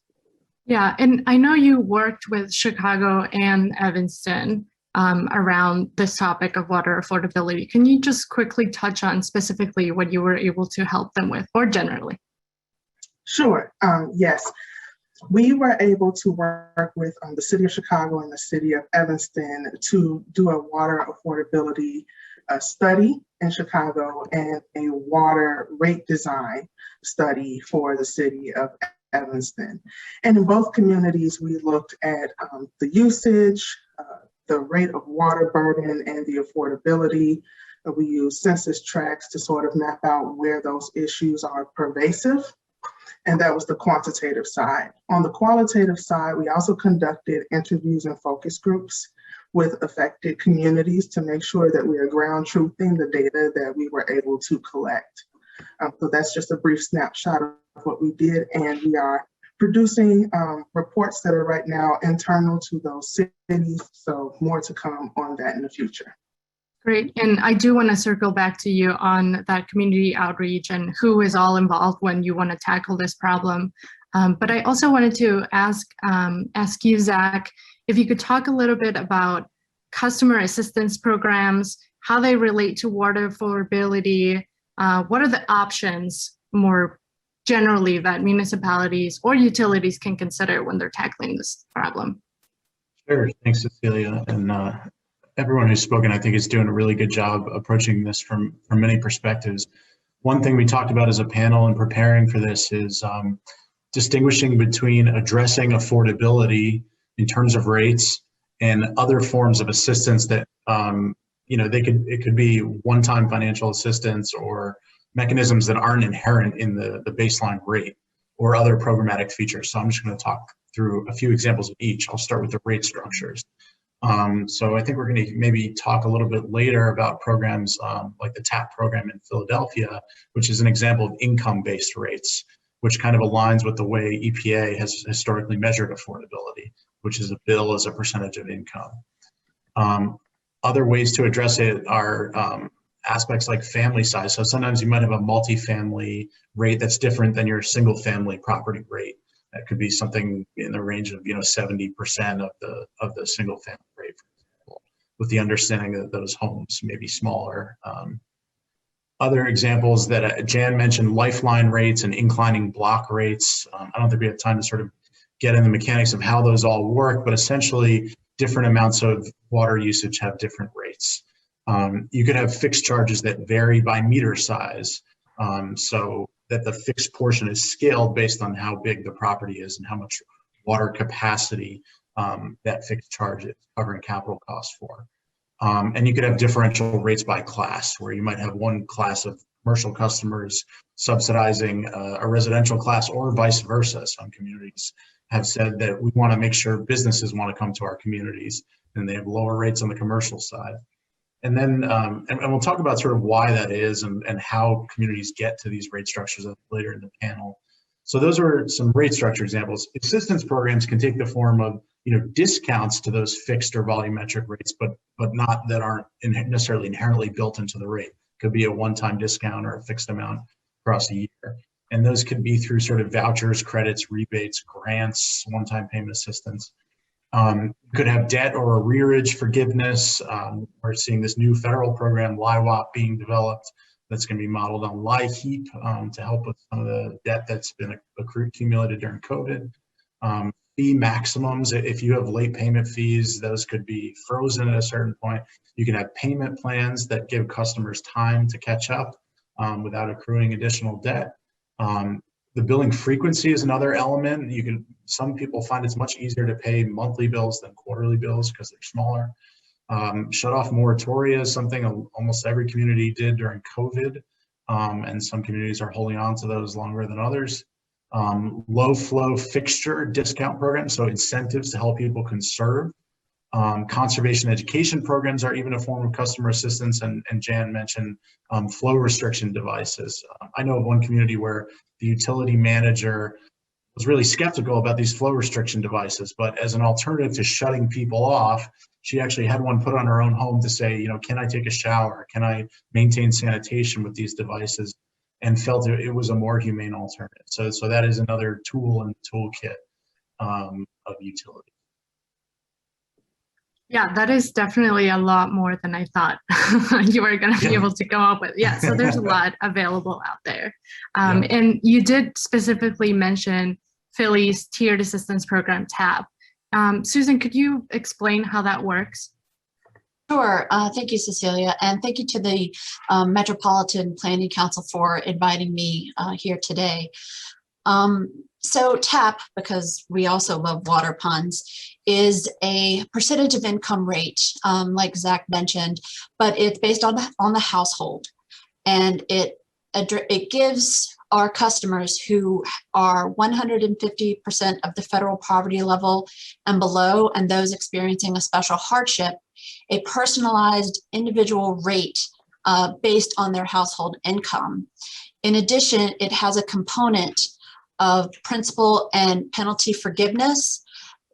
Yeah, and I know you worked with Chicago and Evanston around this topic of water affordability. Can you just quickly touch on specifically what you were able to help them with, or generally? Sure, yes. We were able to work with the city of Chicago and the city of Evanston to do a water affordability study in Chicago and a water rate design study for the city of Evanston. And in both communities, we looked at the usage, the rate of water burden, and the affordability. We used census tracts to sort of map out where those issues are pervasive. And that was the quantitative side. On the qualitative side, we also conducted interviews and focus groups with affected communities to make sure that we are ground truthing the data that we were able to collect. So that's just a brief snapshot of what we did. And we are producing reports that are right now internal to those cities. So more to come on that in the future. Great. And I do want to circle back to you on that community outreach and who is all involved when you want to tackle this problem. But I also wanted to ask you, Zach, if you could talk a little bit about customer assistance programs, how they relate to water affordability, what are the options more generally that municipalities or utilities can consider when they're tackling this problem? Sure, thanks, Cecilia. And everyone who's spoken, I think, is doing a really good job approaching this from many perspectives. One thing we talked about as a panel in preparing for this is distinguishing between addressing affordability in terms of rates and other forms of assistance that, it could be one-time financial assistance or mechanisms that aren't inherent in the baseline rate or other programmatic features. So I'm just going to talk through a few examples of each. I'll start with the rate structures. So I think we're going to maybe talk a little bit later about programs like the TAP program in Philadelphia, which is an example of income-based rates, which kind of aligns with the way EPA has historically measured affordability, which is a bill as a percentage of income. Other ways to address it are aspects like family size. So sometimes you might have a multifamily rate that's different than your single family property rate. That could be something in the range of 70% of the single family rate, for example, with the understanding that those homes may be smaller. Other examples that Jan mentioned, lifeline rates and inclining block rates. I don't think we have time to sort of get in the mechanics of how those all work, but essentially different amounts of water usage have different rates. You could have fixed charges that vary by meter size, so that the fixed portion is scaled based on how big the property is and how much water capacity that fixed charge is covering capital costs for. And you could have differential rates by class, where you might have one class of commercial customers subsidizing a residential class, or vice versa. Some communities have said that we want to make sure businesses want to come to our communities, and they have lower rates on the commercial side. And then, and we'll talk about sort of why that is and how communities get to these rate structures later in the panel. So those are some rate structure examples. Assistance programs can take the form of discounts to those fixed or volumetric rates, but not that aren't necessarily inherently built into the rate. Could be a one-time discount or a fixed amount across a year. And those could be through sort of vouchers, credits, rebates, grants, one-time payment assistance. Could have debt or arrearage forgiveness. We're seeing this new federal program, LIWAP, being developed that's going to be modeled on LIHEAP to help with some of the debt that's been accumulated during COVID. Fee maximums, if you have late payment fees, those could be frozen at a certain point. You can have payment plans that give customers time to catch up without accruing additional debt. The billing frequency is another element. Some people find it's much easier to pay monthly bills than quarterly bills because they're smaller. Shut-off moratoria is something almost every community did during COVID, and some communities are holding on to those longer than others. Low flow fixture discount programs, so incentives to help people conserve. Conservation education programs are even a form of customer assistance, and Jan mentioned flow restriction devices. I know of one community where the utility manager was really skeptical about these flow restriction devices, but as an alternative to shutting people off, she actually had one put on her own home to say, can I take a shower? Can I maintain sanitation with these devices? And felt it was a more humane alternative. So that is another tool in the toolkit of utility. Yeah, that is definitely a lot more than I thought you were going to be able to come up with. Yeah, so there's a lot available out there. And you did specifically mention Philly's Tiered Assistance Program, TAP. Susan, could you explain how that works? Sure. Thank you, Cecilia. And thank you to the Metropolitan Planning Council for inviting me here today. So TAP, because we also love water puns, is a percentage of income rate, like Zach mentioned, but it's based on the household. And it gives our customers who are 150% of the federal poverty level and below, and those experiencing a special hardship, a personalized individual rate based on their household income. In addition, it has a component of principal and penalty forgiveness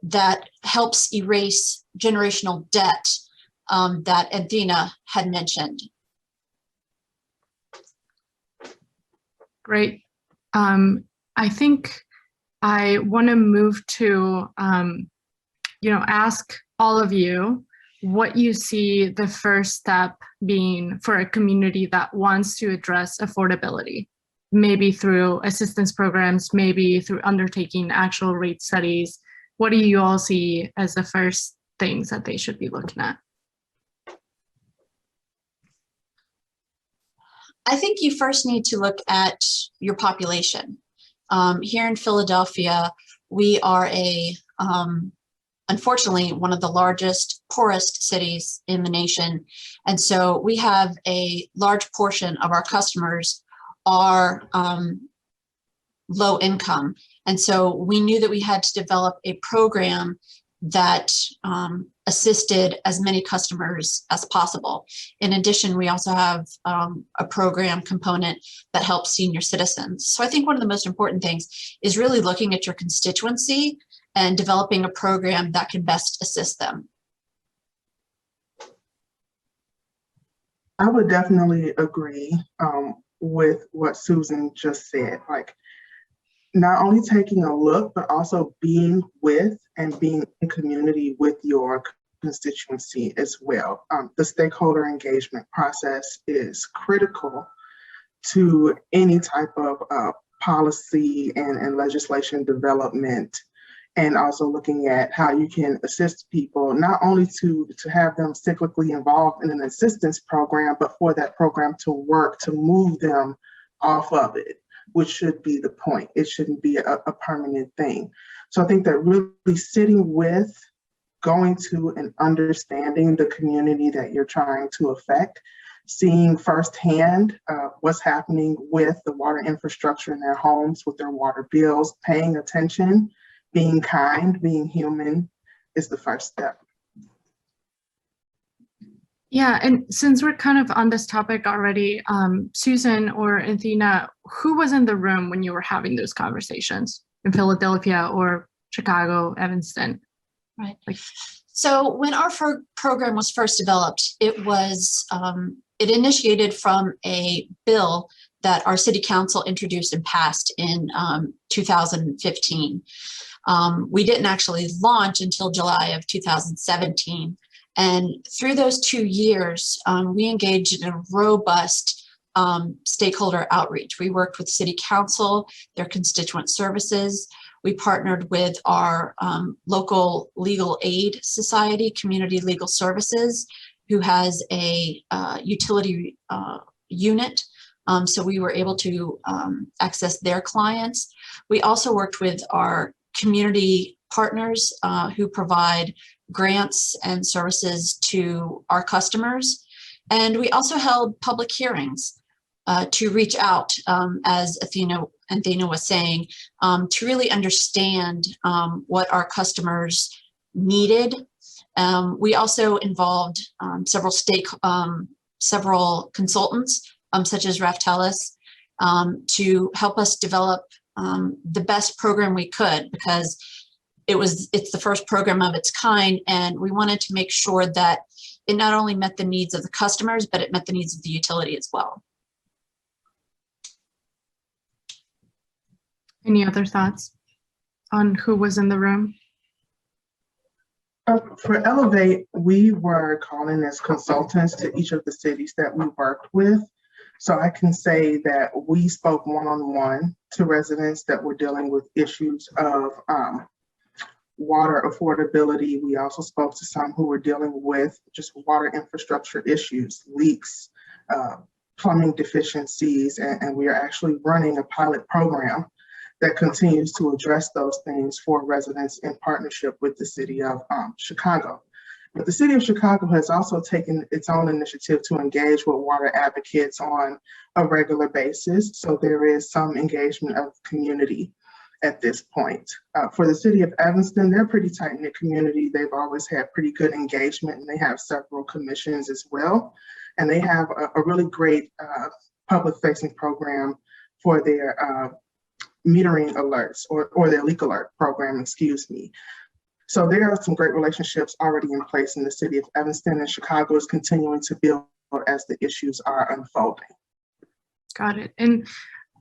that helps erase generational debt that Athena had mentioned. Great. I think I want to move to, ask all of you what you see the first step being for a community that wants to address affordability, maybe through assistance programs, maybe through undertaking actual rate studies. What do you all see as the first things that they should be looking at? I think you first need to look at your population. Here in Philadelphia, we are unfortunately, one of the largest, poorest cities in the nation. And so we have a large portion of our customers are low income. And so we knew that we had to develop a program that assisted as many customers as possible. In addition, we also have a program component that helps senior citizens. So I think one of the most important things is really looking at your constituency and developing a program that can best assist them. I would definitely agree with what Susan just said. Like, not only taking a look, but also being with and being in community with your constituency as well. The stakeholder engagement process is critical to any type of policy and legislation development, and also looking at how you can assist people, not only to have them cyclically involved in an assistance program, but for that program to work to move them off of it, which should be the point. It shouldn't be a permanent thing. So I think that really sitting with, going to and understanding the community that you're trying to affect, seeing firsthand what's happening with the water infrastructure in their homes, with their water bills, paying attention, being kind, being human is the first step. Yeah, and since we're kind of on this topic already, Susan or Athena, who was in the room when you were having those conversations in Philadelphia or Chicago, Evanston? Right. So when our program was first developed, it was it initiated from a bill that our city council introduced and passed in 2015. We didn't actually launch until July of 2017. And through those 2 years, we engaged in a robust stakeholder outreach. We worked with city council, their constituent services. We partnered with our local legal aid society, Community Legal Services, who has a utility unit. So we were able to access their clients. We also worked with our community partners who provide grants and services to our customers. And we also held public hearings to reach out, as Athena was saying, to really understand what our customers needed. We also involved several consultants, such as Raftelis, to help us develop the best program we could, because it's the first program of its kind, and we wanted to make sure that it not only met the needs of the customers, but it met the needs of the utility as well. Any other thoughts on who was in the room? For Elevate, we were calling as consultants to each of the cities that we worked with. So I can say that we spoke one-on-one to residents that were dealing with issues of water affordability. We also spoke to some who were dealing with just water infrastructure issues, leaks, plumbing deficiencies, and we are actually running a pilot program that continues to address those things for residents in partnership with the city of Chicago. But the city of Chicago has also taken its own initiative to engage with water advocates on a regular basis. So there is some engagement of community at this point. For the city of Evanston, they're a pretty tight-knit community. They've always had pretty good engagement, and they have several commissions as well. And they have a really great public-facing program for their metering alerts, or their leak alert program, excuse me. So there are some great relationships already in place in the city of Evanston, and Chicago is continuing to build as the issues are unfolding. Got it. And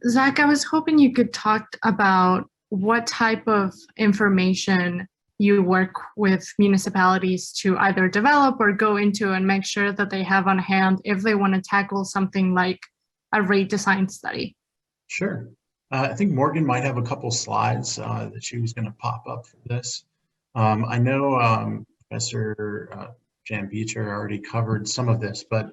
Zach, I was hoping you could talk about what type of information you work with municipalities to either develop or go into and make sure that they have on hand if they want to tackle something like a rate design study. Sure. I think Morgan might have a couple slides that she was going to pop up for this. I know Professor Jan Beecher already covered some of this, but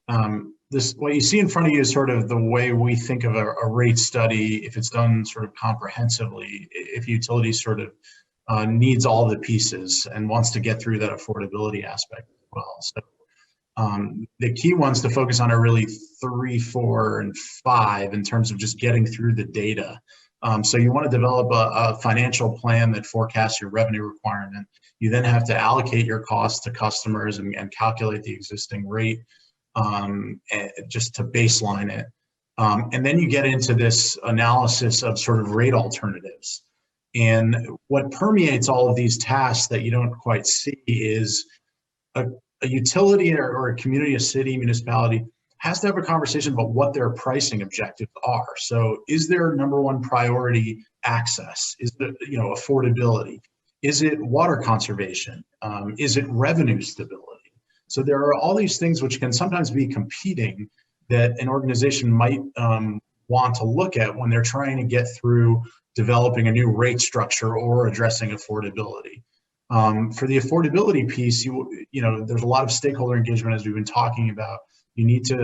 what you see in front of you is sort of the way we think of a rate study if it's done sort of comprehensively, if utility sort of needs all the pieces and wants to get through that affordability aspect as well. So the key ones to focus on are really 3, 4, and 5 in terms of just getting through the data. So you want to develop a financial plan that forecasts your revenue requirement. You then have to allocate your costs to customers and calculate the existing rate just to baseline it. And then you get into this analysis of sort of rate alternatives. And what permeates all of these tasks that you don't quite see is a utility or a community, a city, municipality has to have a conversation about what their pricing objectives are. So is their number one priority access? Is it, affordability? Is it water conservation? Is it revenue stability? So there are all these things which can sometimes be competing that an organization might want to look at when they're trying to get through developing a new rate structure or addressing affordability. For the affordability piece, there's a lot of stakeholder engagement, as we've been talking about. You need to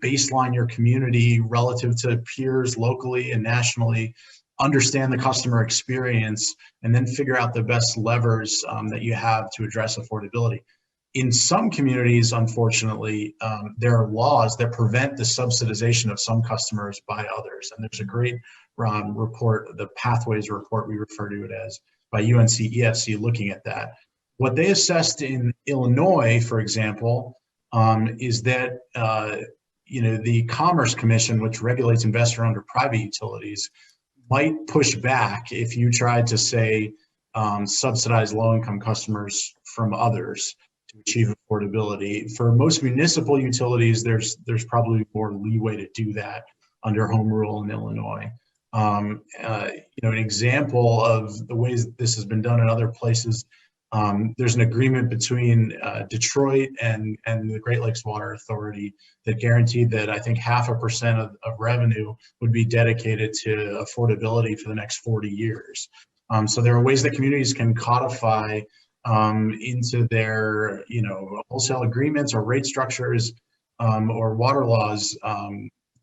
baseline your community relative to peers locally and nationally, understand the customer experience, and then figure out the best levers that you have to address affordability. In some communities, unfortunately, there are laws that prevent the subsidization of some customers by others. And there's a great report, the Pathways report, we refer to it as, by UNC EFC, looking at that. What they assessed in Illinois, for example, is that the Commerce Commission, which regulates investor-owned or private utilities, might push back if you tried to say subsidize low-income customers from others to achieve affordability. For most municipal utilities, there's probably more leeway to do that under home rule in Illinois. An example of the ways this has been done in other places, there's an agreement between Detroit and the Great Lakes Water Authority that guaranteed that I think 0.5% of revenue would be dedicated to affordability for the next 40 years. So there are ways that communities can codify into their wholesale agreements or rate structures or water laws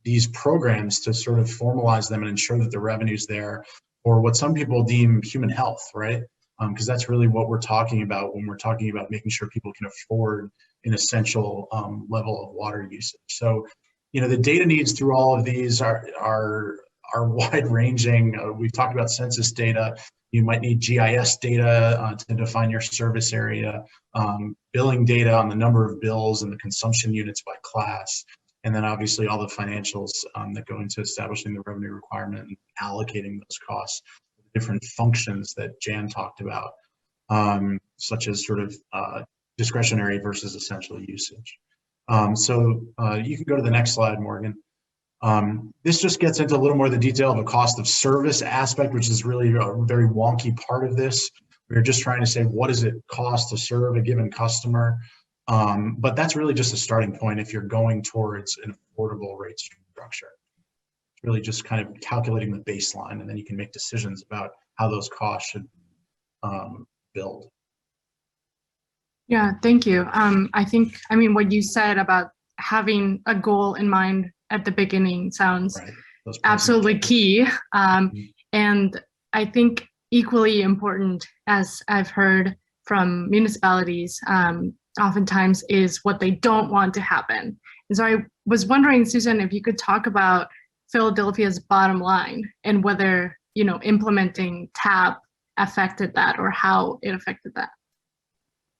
these programs to sort of formalize them and ensure that the revenue's there, or what some people deem human health, right? Because that's really what we're talking about when we're talking about making sure people can afford an essential level of water usage. So, the data needs through all of these are wide-ranging. We've talked about census data. You might need GIS data to define your service area, billing data on the number of bills and the consumption units by class, and then obviously all the financials that go into establishing the revenue requirement and allocating those costs, different functions that Jan talked about, such as sort of discretionary versus essential usage. So you can go to the next slide, Morgan. This just gets into a little more of the detail of a cost of service aspect, which is really a very wonky part of this. We're just trying to say, what does it cost to serve a given customer? But that's really just a starting point if you're going towards an affordable rate structure. It's really just kind of calculating the baseline, and then you can make decisions about how those costs should build. Yeah, thank you. I mean, what you said about having a goal in mind at the beginning sounds absolutely key. And I think equally important, as I've heard from municipalities, oftentimes is what they don't want to happen. And so I was wondering, Susan, if you could talk about Philadelphia's bottom line and whether, implementing TAP affected that or how it affected that.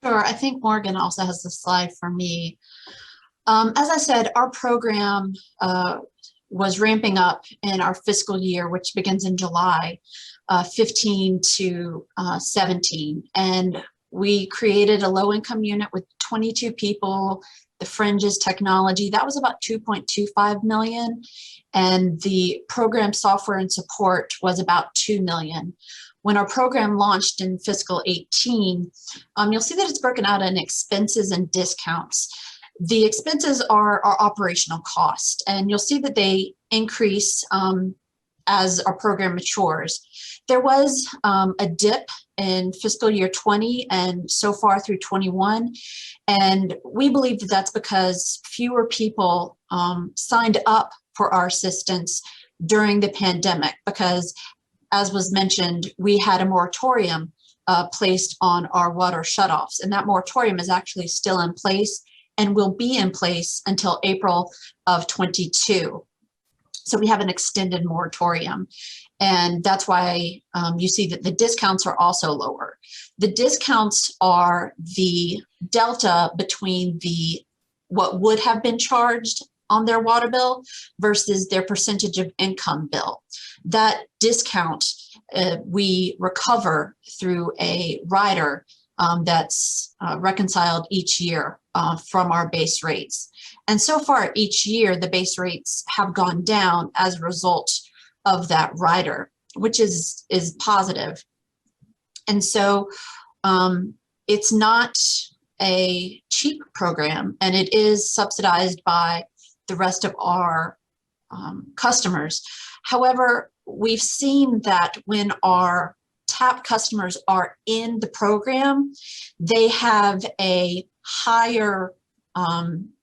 Sure, I think Morgan also has the slide for me. As I said, our program was ramping up in our fiscal year, which begins in July 15 to 17. And we created a low-income unit with 22 people, the fringes technology. That was about 2.25 million. And the program software and support was about 2 million. When our program launched in fiscal 18, you'll see that it's broken out in expenses and discounts. The expenses are our operational cost, and you'll see that they increase as our program matures. There was a dip in fiscal year 20 and so far through 21, and we believe that that's because fewer people signed up for our assistance during the pandemic, because, as was mentioned, we had a moratorium placed on our water shutoffs, and that moratorium is actually still in place and will be in place until April of 22. So we have an extended moratorium, and that's why you see that the discounts are also lower. The discounts are the delta between what would have been charged on their water bill versus their percentage of income bill. That discount we recover through a rider that's reconciled each year from our base rates. And so far each year, the base rates have gone down as a result of that rider. which is positive. And so it's not a cheap program, and it is subsidized by the rest of our customers. However, we've seen that when our TAP customers are in the program, they have a higher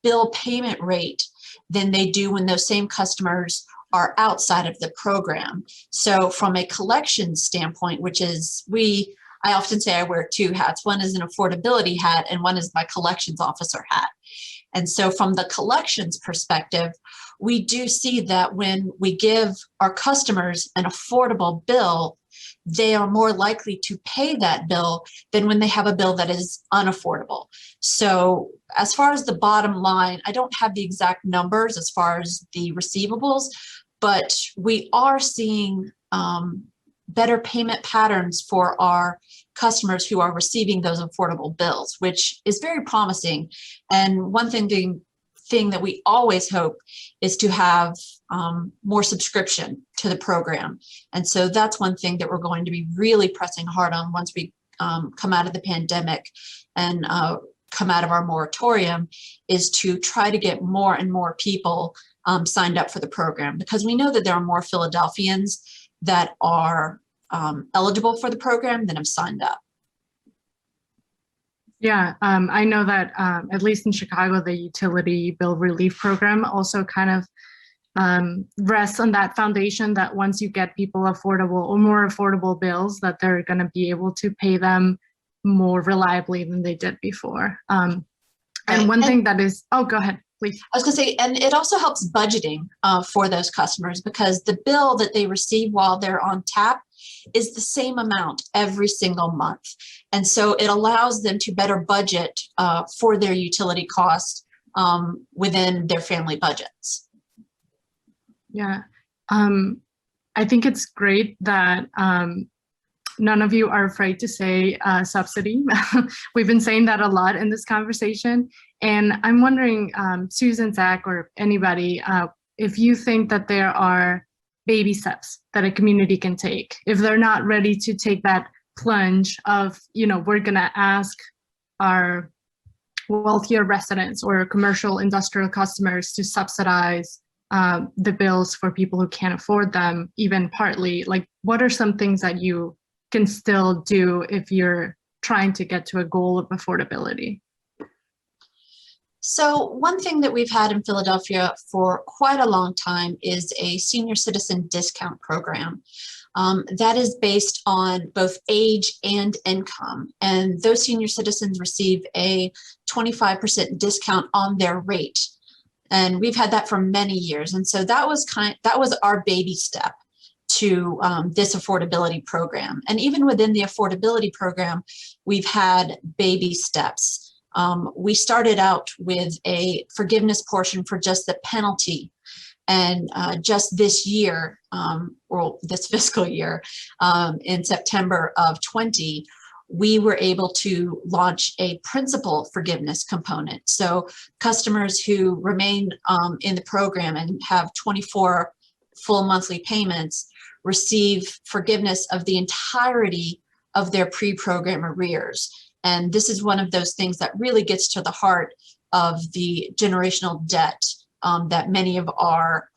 bill payment rate than they do when those same customers are outside of the program. So from a collections standpoint, which is I often say I wear two hats. One is an affordability hat and one is my collections officer hat. And so from the collections perspective, we do see that when we give our customers an affordable bill, they are more likely to pay that bill than when they have a bill that is unaffordable. So as far as the bottom line, I don't have the exact numbers as far as the receivables, but we are seeing better payment patterns for our customers who are receiving those affordable bills, which is very promising. And one thing that we always hope is to have more subscription to the program. And so that's one thing that we're going to be really pressing hard on once we come out of the pandemic and come out of our moratorium, is to try to get more and more people signed up for the program, because we know that there are more Philadelphians that are eligible for the program than have signed up. Yeah, I know that at least in Chicago, the utility bill relief program also kind of rests on that foundation that once you get people affordable or more affordable bills, that they're going to be able to pay them more reliably than they did before. And one thing that is, oh, go ahead, please. I was going to say, and it also helps budgeting for those customers, because the bill that they receive while they're on TAP is the same amount every single month. And so it allows them to better budget for their utility costs within their family budgets. Yeah, I think it's great that none of you are afraid to say subsidy. We've been saying that a lot in this conversation. And I'm wondering, Susan, Zach, or anybody, if you think that there are baby steps that a community can take, if they're not ready to take that plunge of, we're gonna ask our wealthier residents or commercial industrial customers to subsidize the bills for people who can't afford them, even partly, like what are some things that you can still do if you're trying to get to a goal of affordability? So one thing that we've had in Philadelphia for quite a long time is a senior citizen discount program that is based on both age and income. And those senior citizens receive a 25% discount on their rate. And we've had that for many years. And so that was our baby step to this affordability program. And even within the affordability program, we've had baby steps. We started out with a forgiveness portion for just the penalty. And just this year, or this fiscal year, in September of 20, we were able to launch a principal forgiveness component. So customers who remain in the program and have 24 full monthly payments receive forgiveness of the entirety of their pre-program arrears. And this is one of those things that really gets to the heart of the generational debt that many of our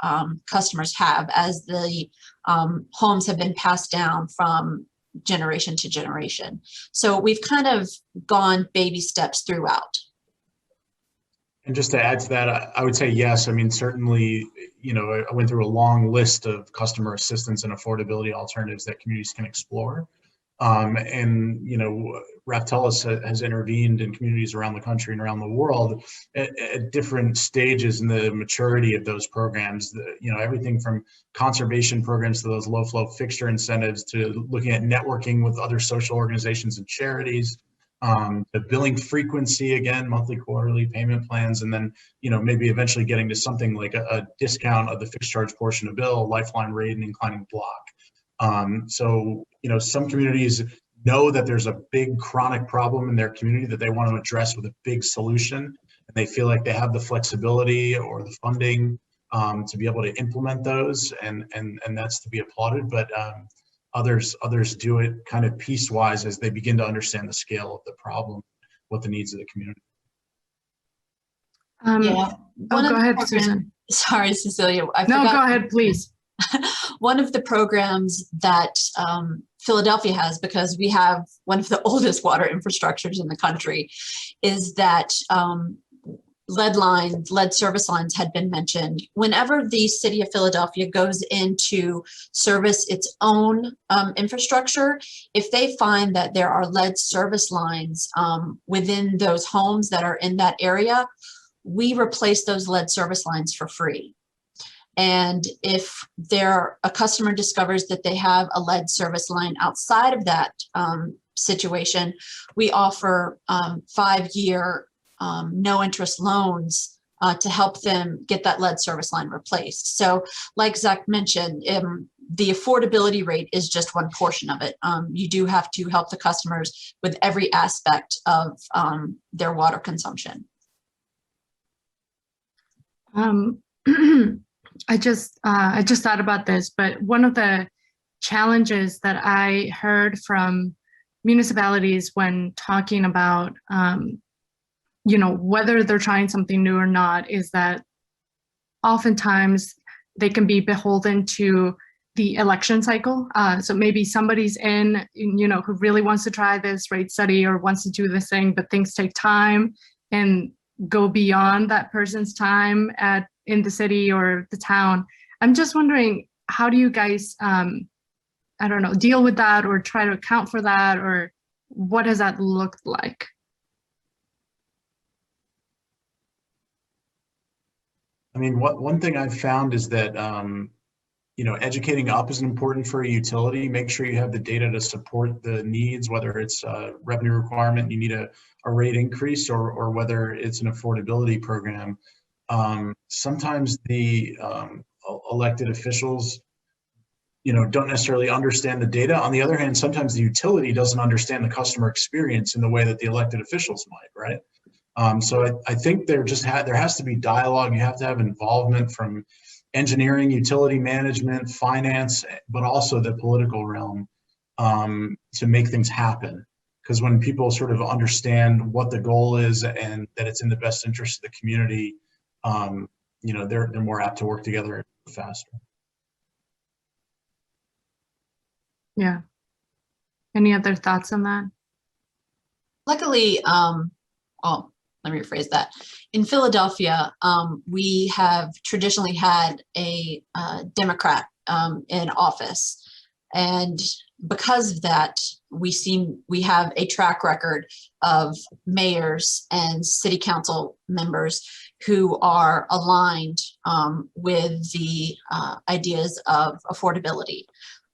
customers have, as the homes have been passed down from generation to generation. So we've kind of gone baby steps throughout. And just to add to that, I would say yes. I mean, certainly, I went through a long list of customer assistance and affordability alternatives that communities can explore. Raftellus has intervened in communities around the country and around the world at different stages in the maturity of those programs. Everything from conservation programs to those low flow fixture incentives to looking at networking with other social organizations and charities, the billing frequency, again, monthly, quarterly payment plans, and then, maybe eventually getting to something like a discount of the fixed charge portion of bill, lifeline rate, and inclining block. Some communities know that there's a big chronic problem in their community that they want to address with a big solution, and they feel like they have the flexibility or the funding to be able to implement those, and that's to be applauded. But Others do it kind of piecewise as they begin to understand the scale of the problem, what the needs of the community. Yeah. Oh, go ahead, program, Susan. Sorry, Cecilia. I No, forgot. go ahead, please. One of the programs that Philadelphia has, because we have one of the oldest water infrastructures in the country, is that lead service lines had been mentioned. Whenever the city of Philadelphia goes into service its own infrastructure, if they find that there are lead service lines within those homes that are in that area, we replace those lead service lines for free. And if a customer discovers that they have a lead service line outside of that situation, we offer 5-year no interest loans to help them get that lead service line replaced. So like Zach mentioned, the affordability rate is just one portion of it. You do have to help the customers with every aspect of their water consumption. I just thought about this, but one of the challenges that I heard from municipalities when talking about, whether they're trying something new or not, is that oftentimes they can be beholden to the election cycle. So maybe somebody's who really wants to try this rate study or wants to do this thing, but things take time and go beyond that person's time in the city or the town. I'm just wondering, how do you guys, deal with that or try to account for that, or what has that looked like? I mean, one thing I've found is that, educating up is important for a utility. Make sure you have the data to support the needs, whether it's a revenue requirement, you need a rate increase, or whether it's an affordability program. Sometimes the elected officials, don't necessarily understand the data. On the other hand, sometimes the utility doesn't understand the customer experience in the way that the elected officials might, right? So I think there has to be dialogue. You have to have involvement from engineering, utility management, finance, but also the political realm to make things happen. Because when people sort of understand what the goal is and that it's in the best interest of the community, they're more apt to work together faster. Yeah. Any other thoughts on that? Luckily, let me rephrase that. In Philadelphia, we have traditionally had a Democrat in office. And because of that, we have a track record of mayors and city council members who are aligned with the ideas of affordability.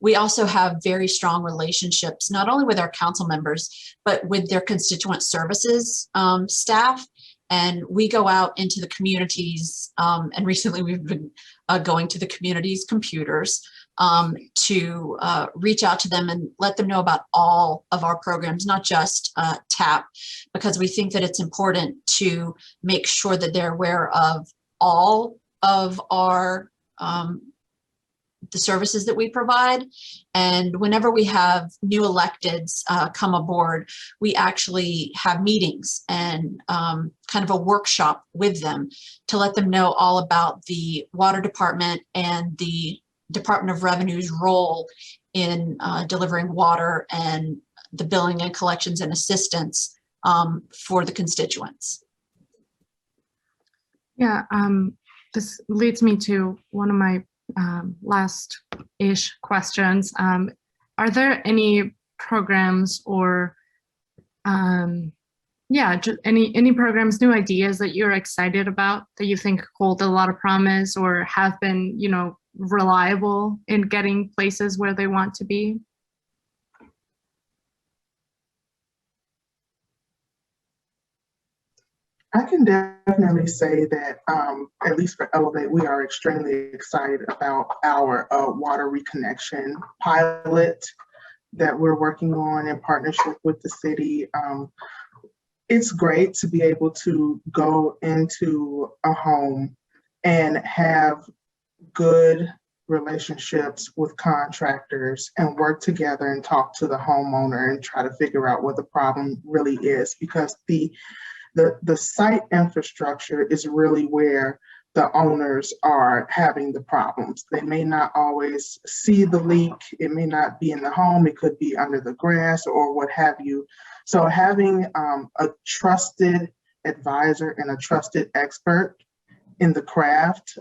We also have very strong relationships, not only with our council members, but with their constituent services staff. And we go out into the communities, and recently we've been going to the community's computers to reach out to them and let them know about all of our programs, not just TAP, because we think that it's important to make sure that they're aware of all of our the services that we provide. And whenever we have new electeds come aboard, we actually have meetings and kind of a workshop with them to let them know all about the water department and the Department of Revenue's role in delivering water and the billing and collections and assistance for the constituents. Yeah, this leads me to one of my last-ish questions. Are there any programs or just any programs, new ideas that you're excited about that you think hold a lot of promise or have been, reliable in getting places where they want to be? I can definitely say that, at least for Elevate, we are extremely excited about our water reconnection pilot that we're working on in partnership with the city. It's great to be able to go into a home and have good relationships with contractors and work together and talk to the homeowner and try to figure out what the problem really is, because the site infrastructure is really where the owners are having the problems. They may not always see the leak. It may not be in the home. It could be under the grass or what have you. So having a trusted advisor and a trusted expert in the craft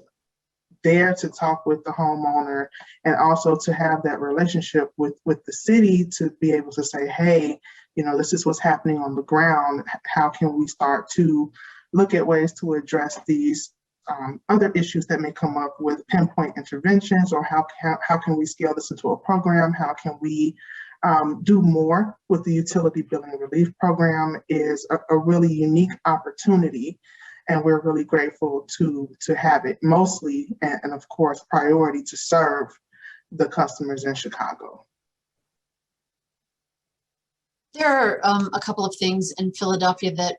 there to talk with the homeowner, and also to have that relationship with the city to be able to say, hey, you know, this is what's happening on the ground. How can we start to look at ways to address these other issues that may come up with pinpoint interventions, or how can we scale this into a program? How can we do more with the utility billing relief program is a really unique opportunity. And we're really grateful to have it, mostly, and of course, priority to serve the customers in Chicago. There are a couple of things in Philadelphia that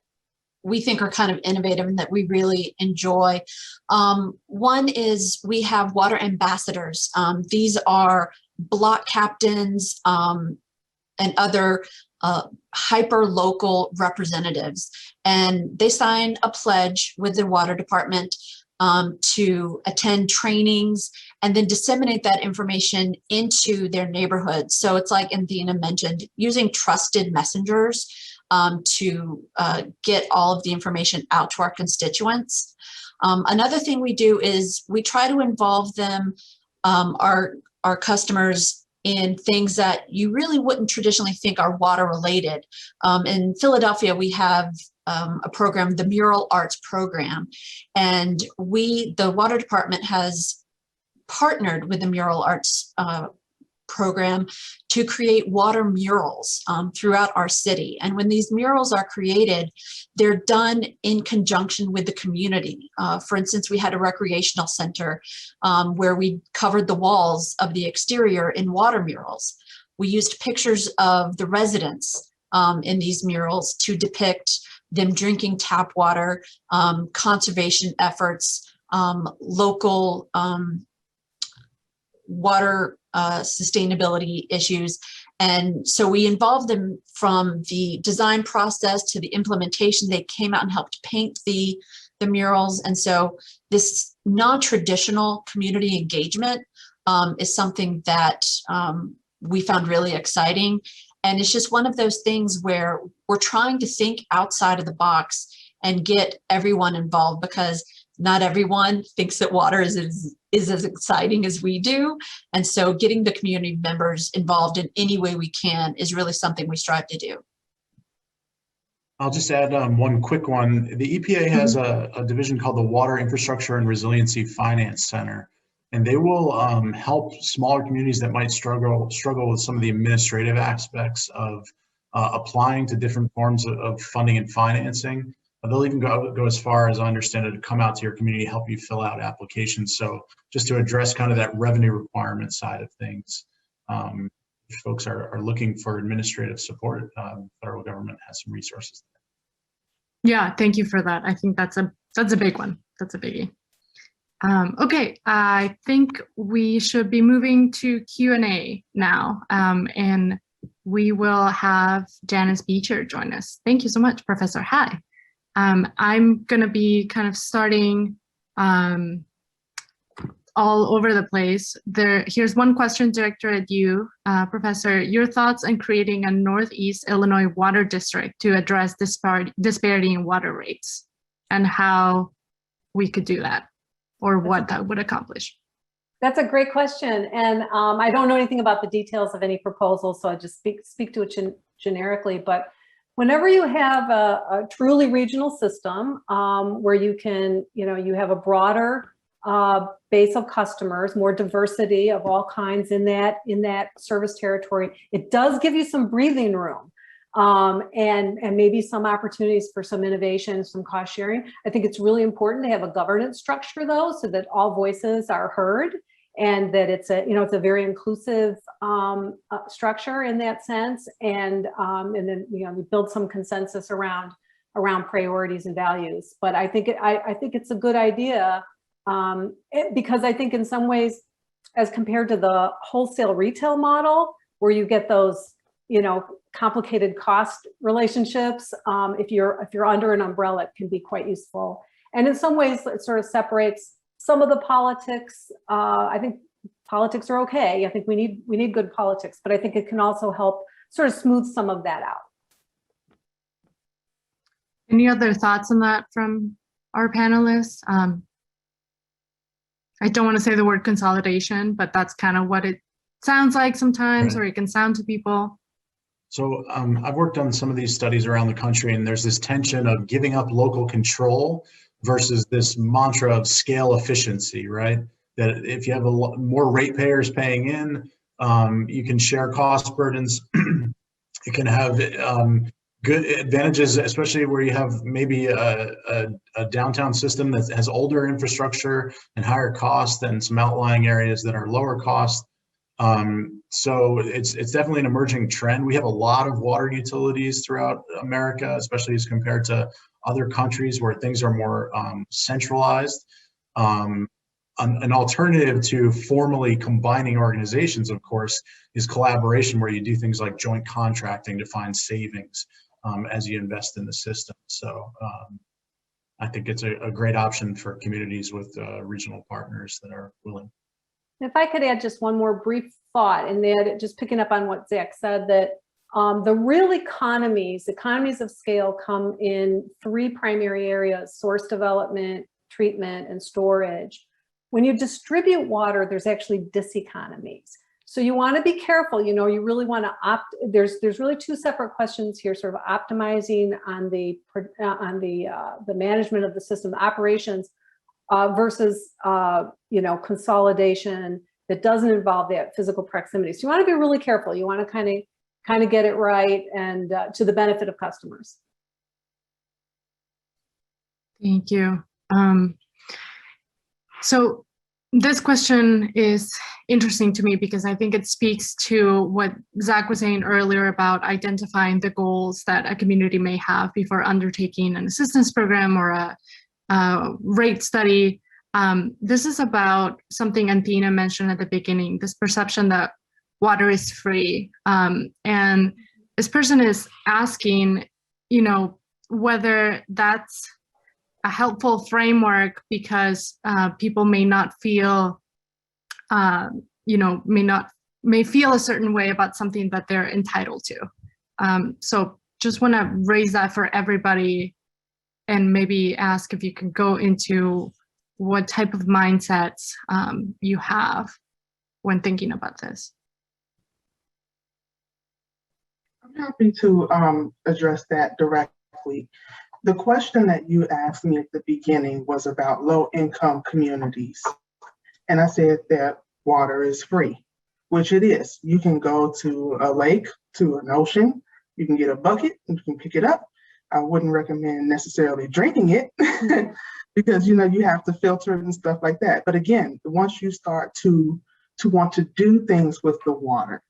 we think are kind of innovative and that we really enjoy. One is we have water ambassadors. These are block captains and other hyper-local representatives, and they sign a pledge with the water department to attend trainings and then disseminate that information into their neighborhoods. So it's like Athena mentioned, using trusted messengers to get all of the information out to our constituents. Another thing we do is we try to involve them, our customers, in things that you really wouldn't traditionally think are water related. In Philadelphia, we have a program, the Mural Arts Program, and the water department has partnered with the Mural Arts program to create water murals throughout our city. And when these murals are created, they're done in conjunction with the community. For instance, we had a recreational center where we covered the walls of the exterior in water murals. We used pictures of the residents in these murals to depict them drinking tap water, conservation efforts, local water sustainability issues. And so we involved them from the design process to the implementation. They came out and helped paint the murals. And so this non-traditional community engagement is something that we found really exciting. And it's just one of those things where we're trying to think outside of the box and get everyone involved, because not everyone thinks that water is as exciting as we do. And so getting the community members involved in any way we can is really something we strive to do. I'll just add one quick one. The EPA has a division called the Water Infrastructure and Resiliency Finance Center, and they will help smaller communities that might struggle with some of the administrative aspects of applying to different forms of funding and financing. They'll even go as far as I understand it to come out to your community, help you fill out applications. So just to address kind of that revenue requirement side of things, if folks are looking for administrative support, the federal government has some resources there. Yeah, thank you for that. I think that's a big one. That's a biggie. Okay, I think we should be moving to Q&A now, and we will have Janice Beecher join us. Thank you so much, Professor. Hi. I'm going to be kind of starting all over the place. Here's one question directed at you, Professor. Your thoughts on creating a Northeast Illinois water district to address disparity in water rates, and how we could do that, or what that would accomplish? That's a great question. And I don't know anything about the details of any proposals, so I just speak to it generically. But whenever you have a truly regional system where you can, you have a broader base of customers, more diversity of all kinds in that service territory, it does give you some breathing room and maybe some opportunities for some innovation, some cost sharing. I think it's really important to have a governance structure though, so that all voices are heard, and that it's a very inclusive structure in that sense, and then we build some consensus around priorities and values. But I think it's a good idea because I think in some ways as compared to the wholesale retail model, where you get those, you know, complicated cost relationships. If you're under an umbrella, it can be quite useful. And in some ways, it sort of separates some of the politics. I think politics are okay. I think we need good politics, but I think it can also help sort of smooth some of that out. Any other thoughts on that from our panelists? I don't want to say the word consolidation, but that's kind of what it sounds like sometimes, Right. or it can sound to people. So I've worked on some of these studies around the country, and there's this tension of giving up local control versus this mantra of scale efficiency, right? That if you have more ratepayers paying in, you can share cost burdens. It can have good advantages, especially where you have maybe a downtown system that has older infrastructure and higher cost than some outlying areas that are lower cost. So it's definitely an emerging trend. We have a lot of water utilities throughout America, especially as compared to other countries where things are more centralized. An alternative to formally combining organizations, of course, is collaboration, where you do things like joint contracting to find savings as you invest in the system. So I think it's a great option for communities with regional partners that are willing. If I could add just one more brief thought, and that just picking up on what Zach said, that the real economies of scale come in three primary areas: source development, treatment, and storage. When you distribute water, there's actually diseconomies. So you want to be careful, you know, you really want to there's really two separate questions here, sort of optimizing on the management of the system operations versus, you know, consolidation that doesn't involve that physical proximity. So you want to be really careful. You want to kind of get it right and to the benefit of customers. Thank you. So this question is interesting to me because I think it speaks to what Zach was saying earlier about identifying the goals that a community may have before undertaking an assistance program or a rate study. This is about something Antina mentioned at the beginning, this perception that water is free. And this person is asking, you know, whether that's a helpful framework because people may not feel, you know, may feel a certain way about something that they're entitled to. So just want to raise that for everybody and maybe ask if you can go into what type of mindsets you have when thinking about this. I'm happy to address that directly. The question that you asked me at the beginning was about low-income communities. And I said that water is free, which it is. You can go to a lake, to an ocean, you can get a bucket, and you can pick it up. I wouldn't recommend necessarily drinking it because, you know, you have to filter it and stuff like that. But again, once you start to want to do things with the water,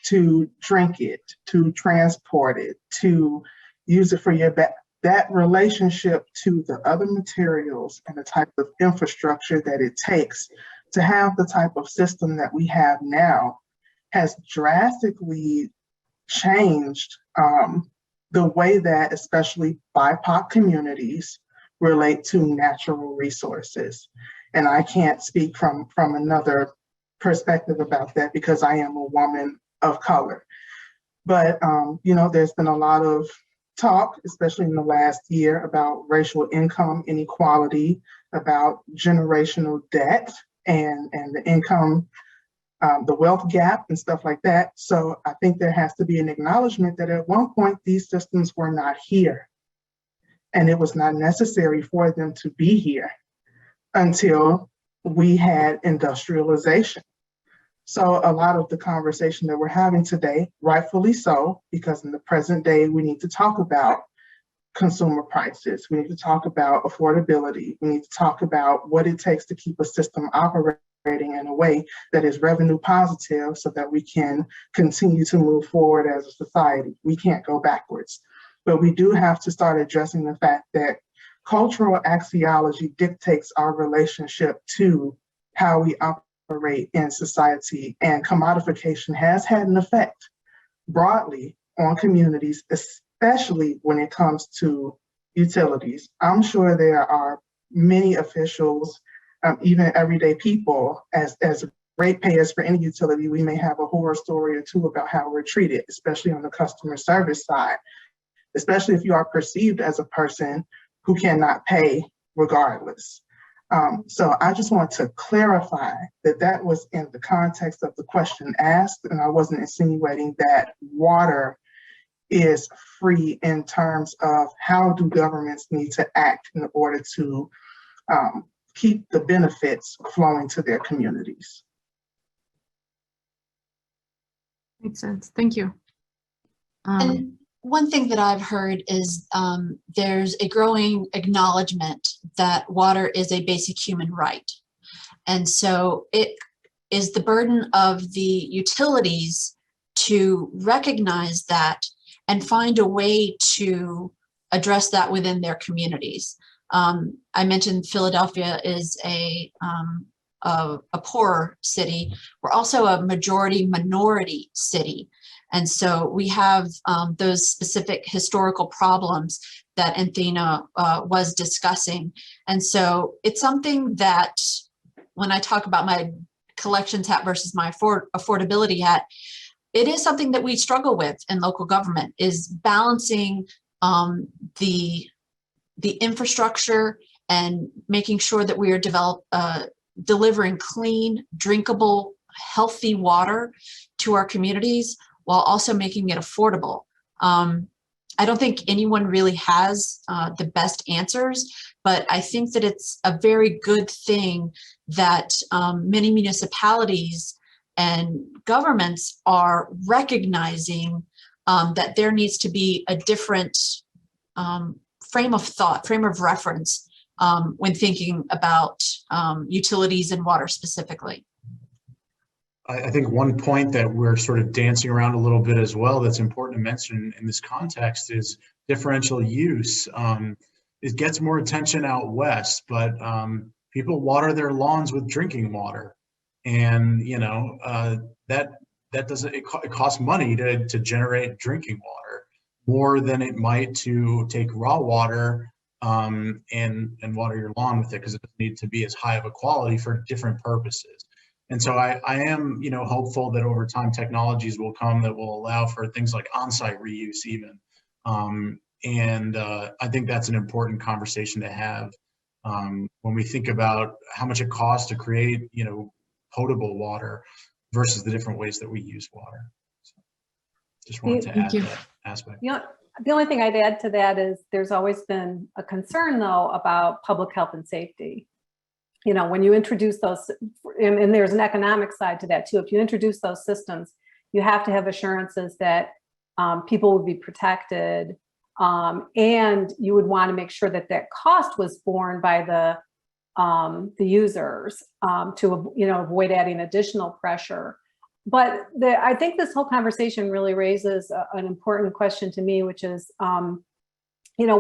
to drink it, to transport it, to use it for your that relationship to the other materials and the type of infrastructure that it takes to have the type of system that we have now has drastically changed the way that especially BIPOC communities relate to natural resources. And I can't speak from another perspective about that because I am a woman of color. But, you know, there's been a lot of talk, especially in the last year, about racial income inequality, about generational debt and the income, the wealth gap and stuff like that. So I think there has to be an acknowledgement that at one point these systems were not here and it was not necessary for them to be here until we had industrialization. So a lot of the conversation that we're having today, rightfully so, because in the present day, we need to talk about consumer prices. We need to talk about affordability. We need to talk about what it takes to keep a system operating in a way that is revenue positive so that we can continue to move forward as a society. We can't go backwards. But we do have to start addressing the fact that cultural axiology dictates our relationship to how we operate rate in society, and commodification has had an effect broadly on communities, especially when it comes to utilities. I'm sure there are many officials, even everyday people, as ratepayers for any utility, we may have a horror story or two about how we're treated, especially on the customer service side, especially if you are perceived as a person who cannot pay regardless. So I just want to clarify that that was in the context of the question asked, and I wasn't insinuating that water is free in terms of how do governments need to act in order to keep the benefits flowing to their communities. Makes sense. Thank you. And one thing that I've heard is there's a growing acknowledgement that water is a basic human right. And so it is the burden of the utilities to recognize that and find a way to address that within their communities. I mentioned Philadelphia is a poor city. We're also a majority minority city. And so we have those specific historical problems that Anthena was discussing. And so it's something that when I talk about my collections hat versus my affordability hat, it is something that we struggle with in local government, is balancing the infrastructure and making sure that we are delivering clean, drinkable, healthy water to our communities while also making it affordable. I don't think anyone really has the best answers, but I think that it's a very good thing that many municipalities and governments are recognizing that there needs to be a different frame of thought, frame of reference when thinking about utilities and water specifically. I think one point that we're sort of dancing around a little bit as well that's important to mention in this context is differential use. It gets more attention out west, but people water their lawns with drinking water. And, you know, that doesn't, it costs money to generate drinking water more than it might to take raw water and water your lawn with it, because it doesn't need to be as high of a quality for different purposes. And so I am, you know, hopeful that over time technologies will come that will allow for things like on-site reuse even. I think that's an important conversation to have when we think about how much it costs to create, you know, potable water versus the different ways that we use water. So just wanted to add that aspect. You know, the only thing I'd add to that is there's always been a concern though about public health and safety. You know, when you introduce those, and there's an economic side to that too, if you introduce those systems, you have to have assurances that people would be protected, and you would want to make sure that that cost was borne by the users to, you know, avoid adding additional pressure. But I think this whole conversation really raises an important question to me, which is, you know,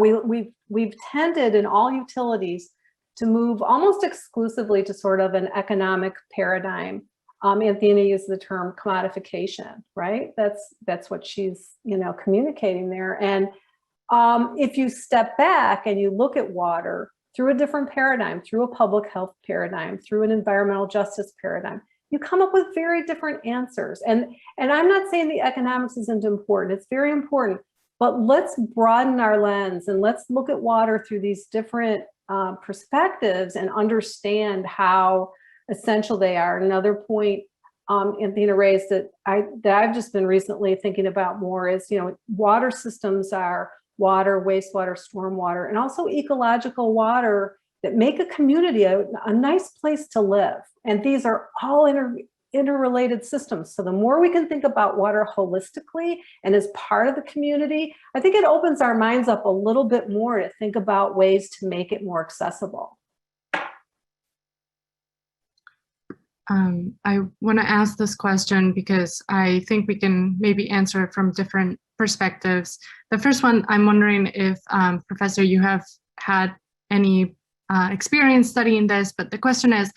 we've tended in all utilities to move almost exclusively to sort of an economic paradigm. Anthena used the term commodification, right? That's what she's, you know, communicating there. And if you step back and you look at water through a different paradigm, through a public health paradigm, through an environmental justice paradigm, you come up with very different answers. And I'm not saying the economics isn't important, it's very important, but let's broaden our lens and let's look at water through these different perspectives and understand how essential they are. Another point Anthena raised that I've just been recently thinking about more is, you know, water systems are water, wastewater, stormwater, and also ecological water that make a community a nice place to live. And these are all interrelated systems. So the more we can think about water holistically and as part of the community, I think it opens our minds up a little bit more to think about ways to make it more accessible. I want to ask this question because I think we can maybe answer it from different perspectives. The first one, I'm wondering if, Professor, you have had any experience studying this, but the question is,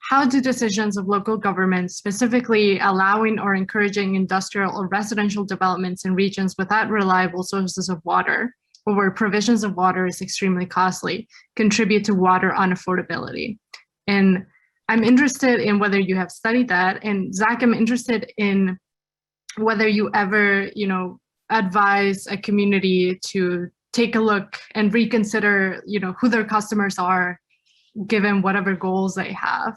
how do decisions of local governments, specifically allowing or encouraging industrial or residential developments in regions without reliable sources of water, or where provisions of water is extremely costly, contribute to water unaffordability? And I'm interested in whether you have studied that. And Zach, I'm interested in whether you ever, advise a community to take a look and reconsider, who their customers are, given whatever goals they have.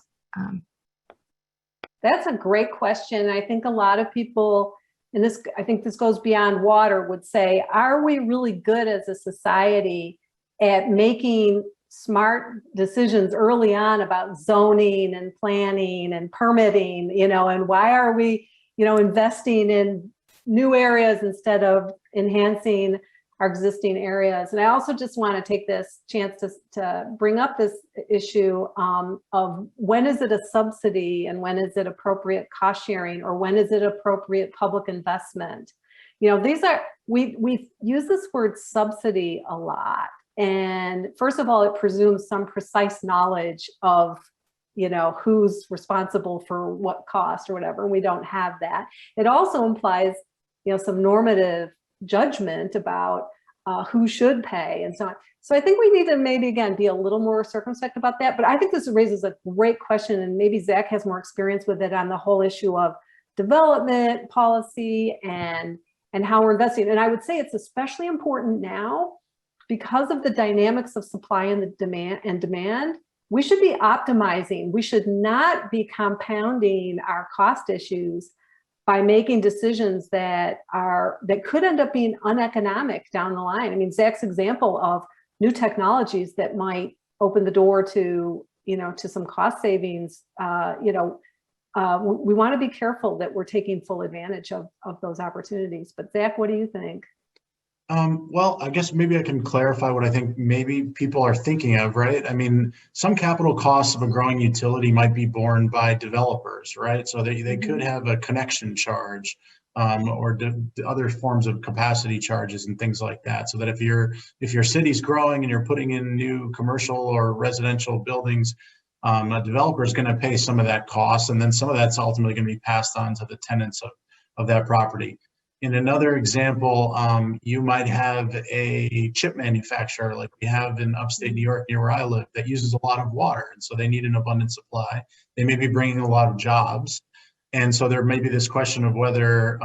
That's a great question. I think a lot of people, and I think this goes beyond water, would say, are we really good as a society at making smart decisions early on about zoning and planning and permitting, and why are we, investing in new areas instead of enhancing our existing areas? And I also just want to take this chance to bring up this issue of when is it a subsidy and when is it appropriate cost sharing, or when is it appropriate public investment? These are, we use this word subsidy a lot. And first of all, it presumes some precise knowledge of who's responsible for what cost or whatever, and we don't have that. It also implies some normative judgment about who should pay and so on. So I think we need to maybe, again, be a little more circumspect about that. But I think this raises a great question, and maybe Zach has more experience with it on the whole issue of development policy and how we're investing. And I would say it's especially important now because of the dynamics of supply and the demand. We should be optimizing. We should not be compounding our cost issues by making decisions that could end up being uneconomic down the line. I mean, Zach's example of new technologies that might open the door to, to some cost savings, we want to be careful that we're taking full advantage of those opportunities. But Zach, what do you think? Well, I guess maybe I can clarify what I think maybe people are thinking of, right? I mean, some capital costs of a growing utility might be borne by developers, right? So they could have a connection charge or other forms of capacity charges and things like that. So that if your city's growing and you're putting in new commercial or residential buildings, a developer is going to pay some of that cost, and then some of that's ultimately going to be passed on to the tenants of that property. In another example, you might have a chip manufacturer like we have in upstate New York near where I live that uses a lot of water. And so they need an abundant supply. They may be bringing a lot of jobs. And so there may be this question of whether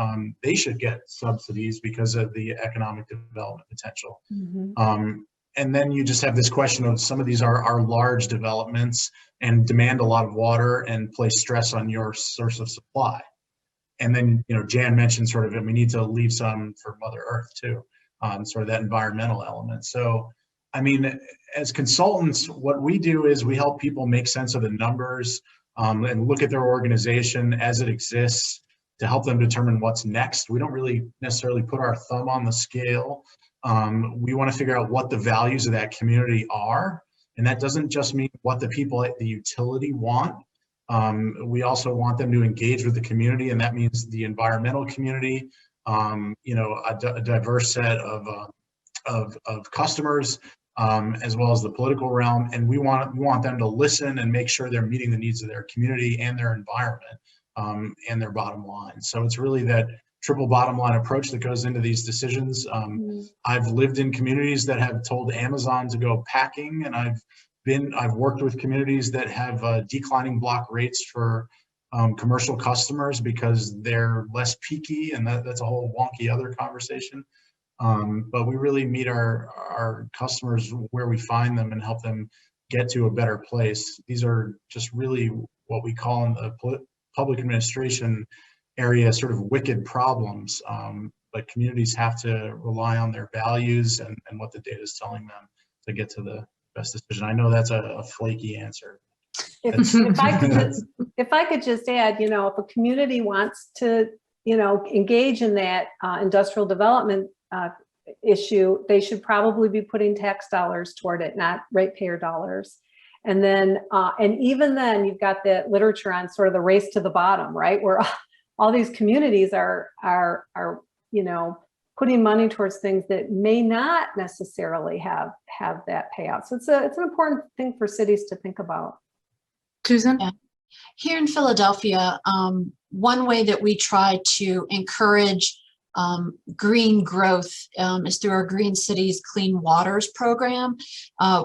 they should get subsidies because of the economic development potential. And then you just have this question of some of these are large developments and demand a lot of water and place stress on your source of supply. And then, Jan mentioned sort of, and we need to leave some for Mother Earth too, sort of that environmental element. So, I mean, as consultants, what we do is we help people make sense of the numbers and look at their organization as it exists to help them determine what's next. We don't really necessarily put our thumb on the scale. We want to figure out what the values of that community are. And that doesn't just mean what the people at the utility want. We also want them to engage with the community, and that means the environmental community, a diverse set of customers, as well as the political realm. And we want them to listen and make sure they're meeting the needs of their community and their environment and their bottom line. So it's really that triple bottom line approach that goes into these decisions. I've lived in communities that have told Amazon to go packing, and I've worked with communities that have declining block rates for commercial customers because they're less peaky, and that's a whole wonky other conversation. But we really meet our customers where we find them and help them get to a better place. These are just really what we call in the public administration area sort of wicked problems. But communities have to rely on their values and what the data is telling them to get to the best decision. I know that's a flaky answer. If I could just add, if a community wants to, engage in that industrial development issue, they should probably be putting tax dollars toward it, not ratepayer dollars. And then, and even then, you've got the literature on sort of the race to the bottom, right, where all these communities are putting money towards things that may not necessarily have that payout. So it's an important thing for cities to think about. Susan? Yeah. Here in Philadelphia, one way that we try to encourage green growth is through our Green Cities Clean Waters program.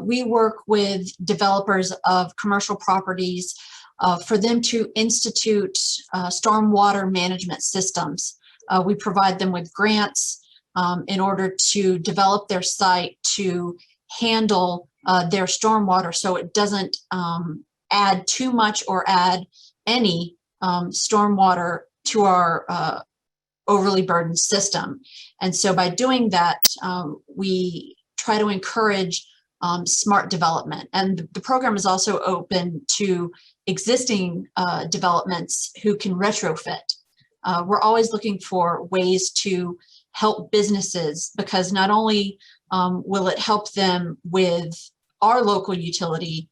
We work with developers of commercial properties for them to institute stormwater management systems. We provide them with grants in order to develop their site to handle their stormwater so it doesn't add too much or add any stormwater to our overly burdened system. And so by doing that, we try to encourage smart development. And the program is also open to existing developments who can retrofit. We're always looking for ways to help businesses, because not only will it help them with our local utility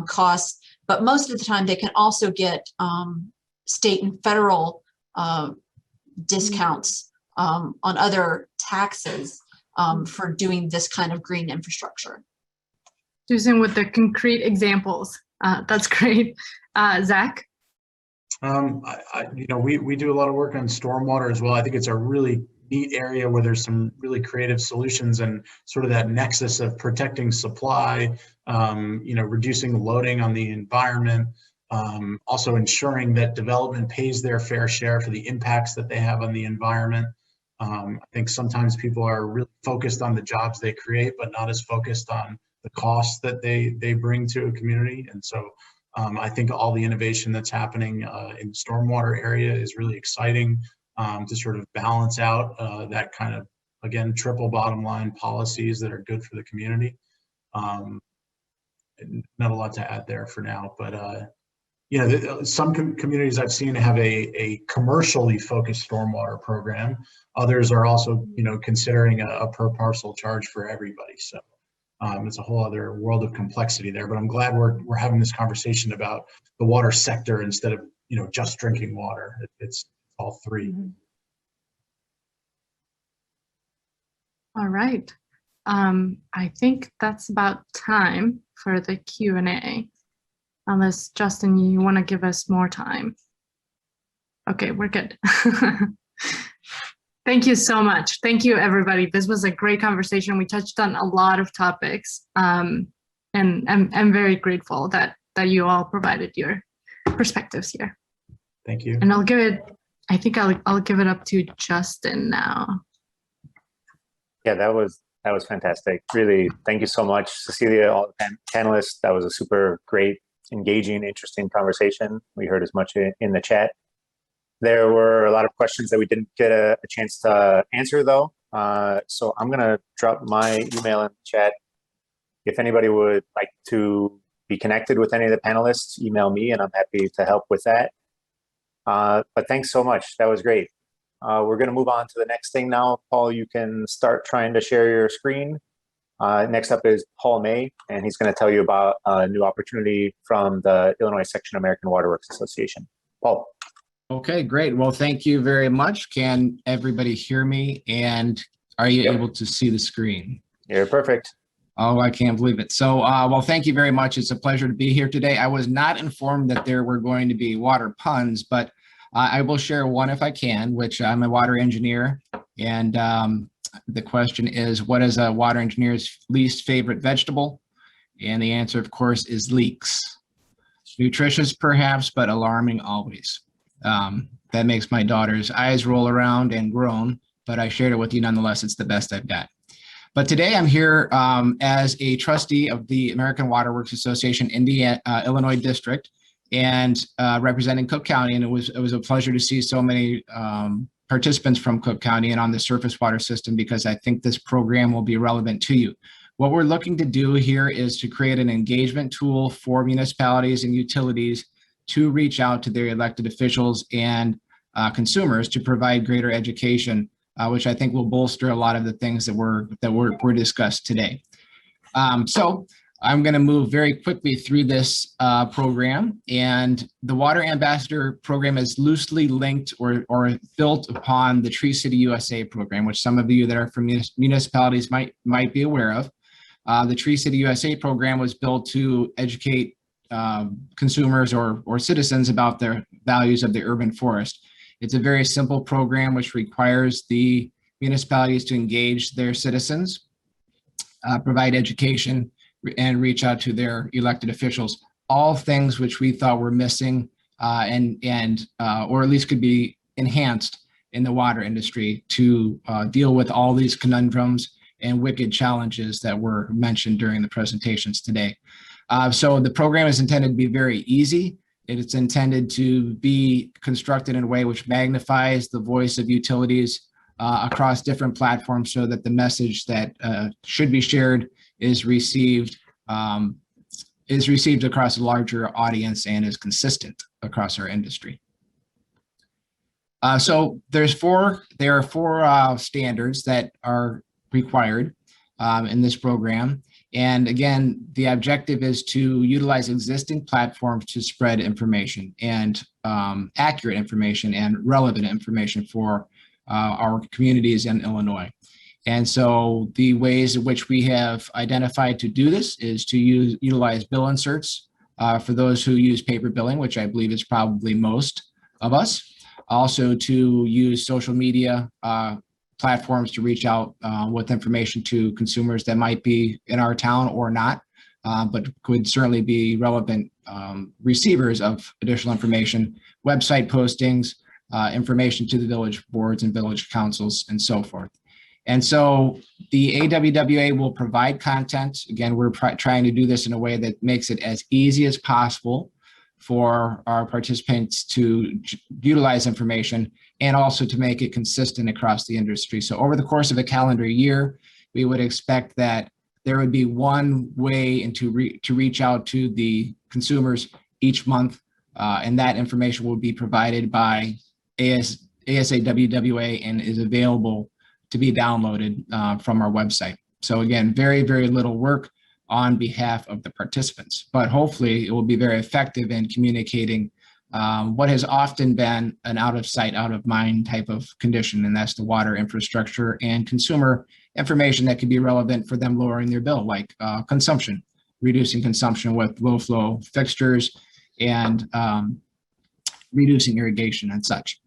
costs, but most of the time they can also get state and federal discounts on other taxes for doing this kind of green infrastructure. Susan, with the concrete examples, that's great. Zach? We do a lot of work on stormwater as well. I think it's a really neat area where there's some really creative solutions and sort of that nexus of protecting supply, reducing loading on the environment, also ensuring that development pays their fair share for the impacts that they have on the environment. I think sometimes people are really focused on the jobs they create, but not as focused on the costs that they bring to a community. And so I think all the innovation that's happening in the stormwater area is really exciting to sort of balance out that kind of, again, triple bottom line policies that are good for the community. Not a lot to add there for now, but some communities I've seen have a commercially focused stormwater program. Others are also, considering a per parcel charge for everybody. So it's a whole other world of complexity there. But I'm glad we're having this conversation about the water sector instead of just drinking water. It's all three. Mm-hmm. All right. I think that's about time for the Q&A. Unless, Justin, you want to give us more time. Okay, we're good. Thank you so much. Thank you, everybody. This was a great conversation. We touched on a lot of topics, and I'm very grateful that you all provided your perspectives here. Thank you. And I'll give it up to Justin now. Yeah, that was fantastic. Really, thank you so much, Cecilia, all the panelists. That was a super great, engaging, interesting conversation. We heard as much in the chat. There were a lot of questions that we didn't get a chance to answer, though. So I'm going to drop my email in the chat. If anybody would like to be connected with any of the panelists, email me, and I'm happy to help with that. But thanks so much. That was great. We're going to move on to the next thing now. Paul, you can start trying to share your screen. Next up is Paul May, and he's going to tell you about a new opportunity from the Illinois Section American Water Works Association. Paul. Okay, great. Well, thank you very much. Can everybody hear me? And are you able to see the screen? You're perfect. Oh, I can't believe it. So, well, thank you very much. It's a pleasure to be here today. I was not informed that there were going to be water puns, but I will share one if I can, which I'm a water engineer. And the question is, what is a water engineer's least favorite vegetable? And the answer, of course, is leaks. Nutritious, perhaps, but alarming always. That makes my daughter's eyes roll around and groan, but I shared it with you nonetheless. It's the best I've got. But today I'm here as a trustee of the American Water Works Association Illinois District, and representing Cook County. And it was a pleasure to see so many participants from Cook County and on the surface water system, because I think this program will be relevant to you. What we're looking to do here is to create an engagement tool for municipalities and utilities to reach out to their elected officials and consumers to provide greater education, which I think will bolster a lot of the things that were discussed today. So I'm going to move very quickly through this program. And the Water Ambassador program is loosely linked or built upon the Tree City USA program, which some of you that are from municipalities might be aware of. The Tree City USA program was built to educate consumers or citizens about their values of the urban forest. It's a very simple program which requires the municipalities to engage their citizens, provide education, and reach out to their elected officials. All things which we thought were missing or at least could be enhanced in the water industry to deal with all these conundrums and wicked challenges that were mentioned during the presentations today. So the program is intended to be very easy. It's intended to be constructed in a way which magnifies the voice of utilities across different platforms so that the message that should be shared is received across a larger audience and is consistent across our industry. So there are four standards that are required in this program. And again, the objective is to utilize existing platforms to spread information and accurate information and relevant information for our communities in Illinois. And so the ways in which we have identified to do this is to utilize bill inserts for those who use paper billing, which I believe is probably most of us. Also to use social media platforms to reach out with information to consumers that might be in our town or not, but could certainly be relevant receivers of additional information, website postings, information to the village boards and village councils, and so forth. And so the AWWA will provide content. Again, we're trying to do this in a way that makes it as easy as possible for our participants to utilize information and also to make it consistent across the industry. So over the course of a calendar year, we would expect that there would be one way to reach out to the consumers each month, and that information will be provided by ASAWWA and is available to be downloaded from our website. So again, very, very little work on behalf of the participants, but hopefully it will be very effective in communicating what has often been an out of sight, out of mind type of condition, and that's the water infrastructure and consumer information that could be relevant for them lowering their bill, like consumption, reducing consumption with low flow fixtures and reducing irrigation and such.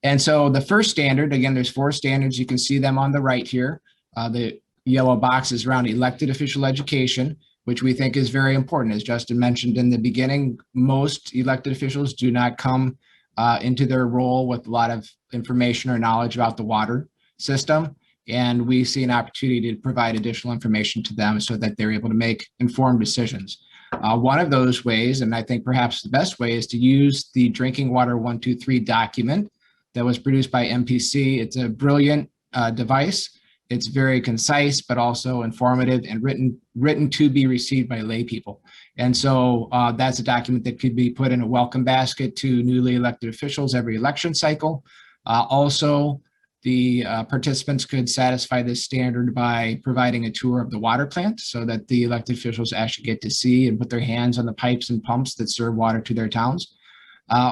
And so the first standard, again, there's four standards. You can see them on the right here. The yellow box is around elected official education, which we think is very important. As Justin mentioned in the beginning, most elected officials do not come into their role with a lot of information or knowledge about the water system. And we see an opportunity to provide additional information to them so that they're able to make informed decisions. One of those ways, and I think perhaps the best way, is to use the Drinking Water 123 document that was produced by MPC. It's a brilliant device. It's very concise, but also informative and written to be received by lay people. And so that's a document that could be put in a welcome basket to newly elected officials every election cycle. Also, the participants could satisfy this standard by providing a tour of the water plant so that the elected officials actually get to see and put their hands on the pipes and pumps that serve water to their towns,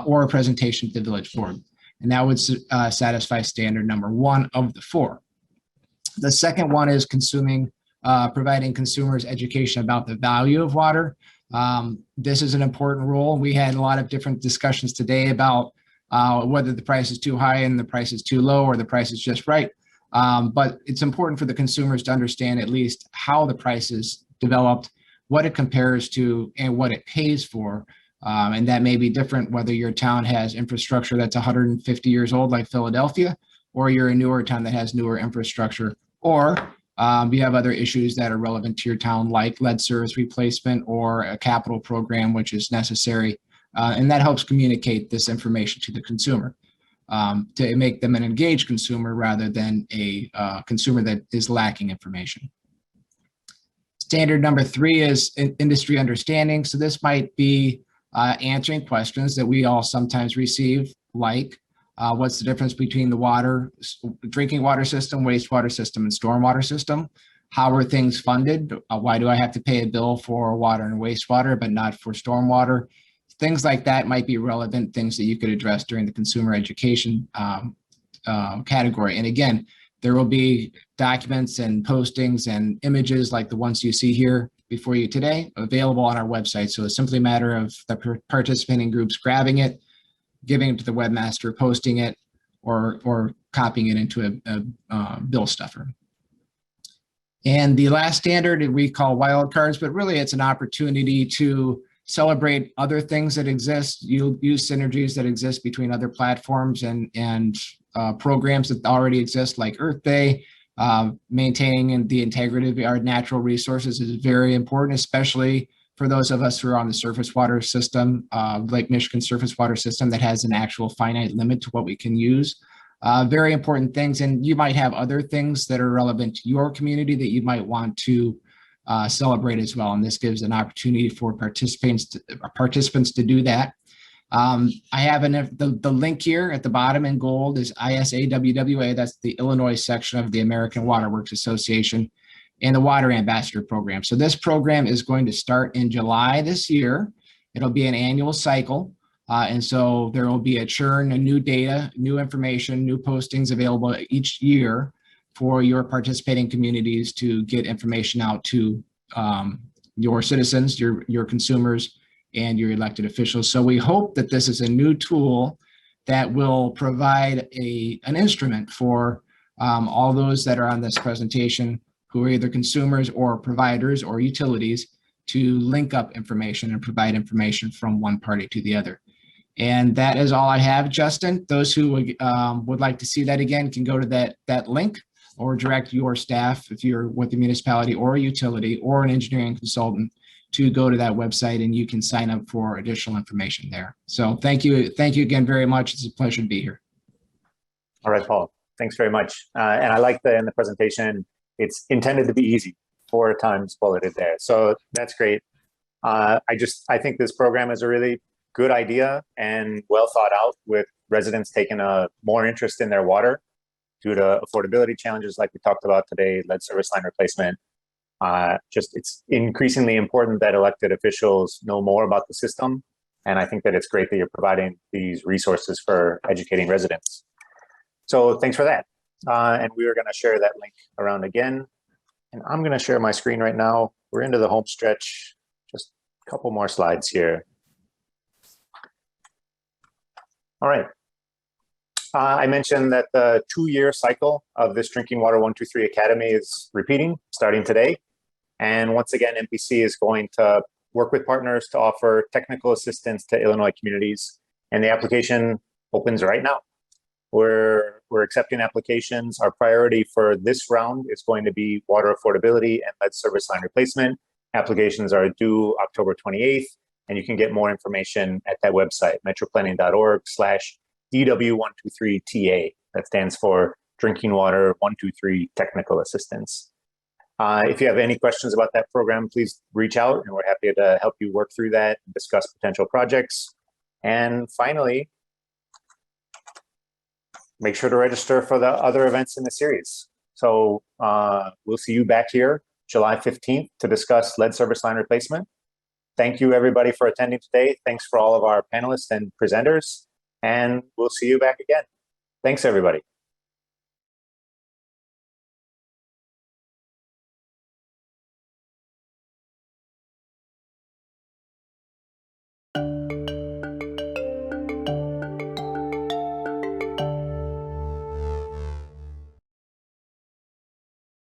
or a presentation to the village board. And that would satisfy standard number one of the four. The second one is providing consumers education about the value of water. This is an important role. We had a lot of different discussions today about whether the price is too high and the price is too low or the price is just right. But it's important for the consumers to understand at least how the price is developed, what it compares to, and what it pays for. And that may be different whether your town has infrastructure that's 150 years old like Philadelphia, or you're a newer town that has newer infrastructure, or you have other issues that are relevant to your town like lead service replacement or a capital program which is necessary. And that helps communicate this information to the consumer to make them an engaged consumer rather than a consumer that is lacking information. Standard number three is industry understanding. So this might be answering questions that we all sometimes receive, like what's the difference between the drinking water system, wastewater system, and stormwater system? How are things funded? Why do I have to pay a bill for water and wastewater, but not for stormwater? Things like that might be relevant things that you could address during the consumer education category. And again, there will be documents and postings and images like the ones you see here before you today, available on our website. So it's simply a matter of the participating groups grabbing it, giving it to the webmaster, posting it, or copying it into a bill stuffer. And the last standard we call wildcards, but really it's an opportunity to celebrate other things that exist. You'll use synergies that exist between other platforms and programs that already exist, like Earth Day. Maintaining the integrity of our natural resources is very important, especially for those of us who are on the surface water system, Lake Michigan surface water system that has an actual finite limit to what we can use. Very important things, and you might have other things that are relevant to your community that you might want to celebrate as well. And this gives an opportunity for participants to do that. I have the link here at the bottom in gold is ISAWWA. That's the Illinois section of the American Water Works Association and the Water Ambassador Program. So this program is going to start in July this year. It'll be an annual cycle. And so there will be a churn, a new data, new information, new postings available each year for your participating communities to get information out to your citizens, your consumers, and your elected officials. So we hope that this is a new tool that will provide an instrument for all those that are on this presentation who are either consumers or providers or utilities to link up information and provide information from one party to the other. And that is all I have, Justin. Those who would like to see that again can go to that link or direct your staff, if you're with the municipality or a utility or an engineering consultant, to go to that website and you can sign up for additional information there. So thank you again very much. It's a pleasure to be here. All right, Paul, thanks very much. And I like that in the presentation, it's intended to be easy, 4 times bulleted there. So that's great. I think this program is a really good idea and well thought out, with residents taking a more interest in their water due to affordability challenges like we talked about today, lead service line replacement. It's increasingly important that elected officials know more about the system. And I think that it's great that you're providing these resources for educating residents. So thanks for that. And we are going to share that link around again. And I'm going to share my screen right now. We're into the home stretch. Just a couple more slides here. All right. I mentioned that the 2-year cycle of this Drinking Water 123 Academy is repeating starting today. And once again, MPC is going to work with partners to offer technical assistance to Illinois communities. And the application opens right now. We're accepting applications. Our priority for this round is going to be water affordability and lead service line replacement. Applications are due October 28th. And you can get more information at that website, metroplanning.org/DW123TA. That stands for Drinking Water 123 Technical Assistance. If you have any questions about that program, please reach out and we're happy to help you work through that and discuss potential projects. And finally, make sure to register for the other events in the series. So we'll see you back here July 15th to discuss lead service line replacement. Thank you, everybody, for attending today. Thanks for all of our panelists and presenters, and we'll see you back again. Thanks, everybody.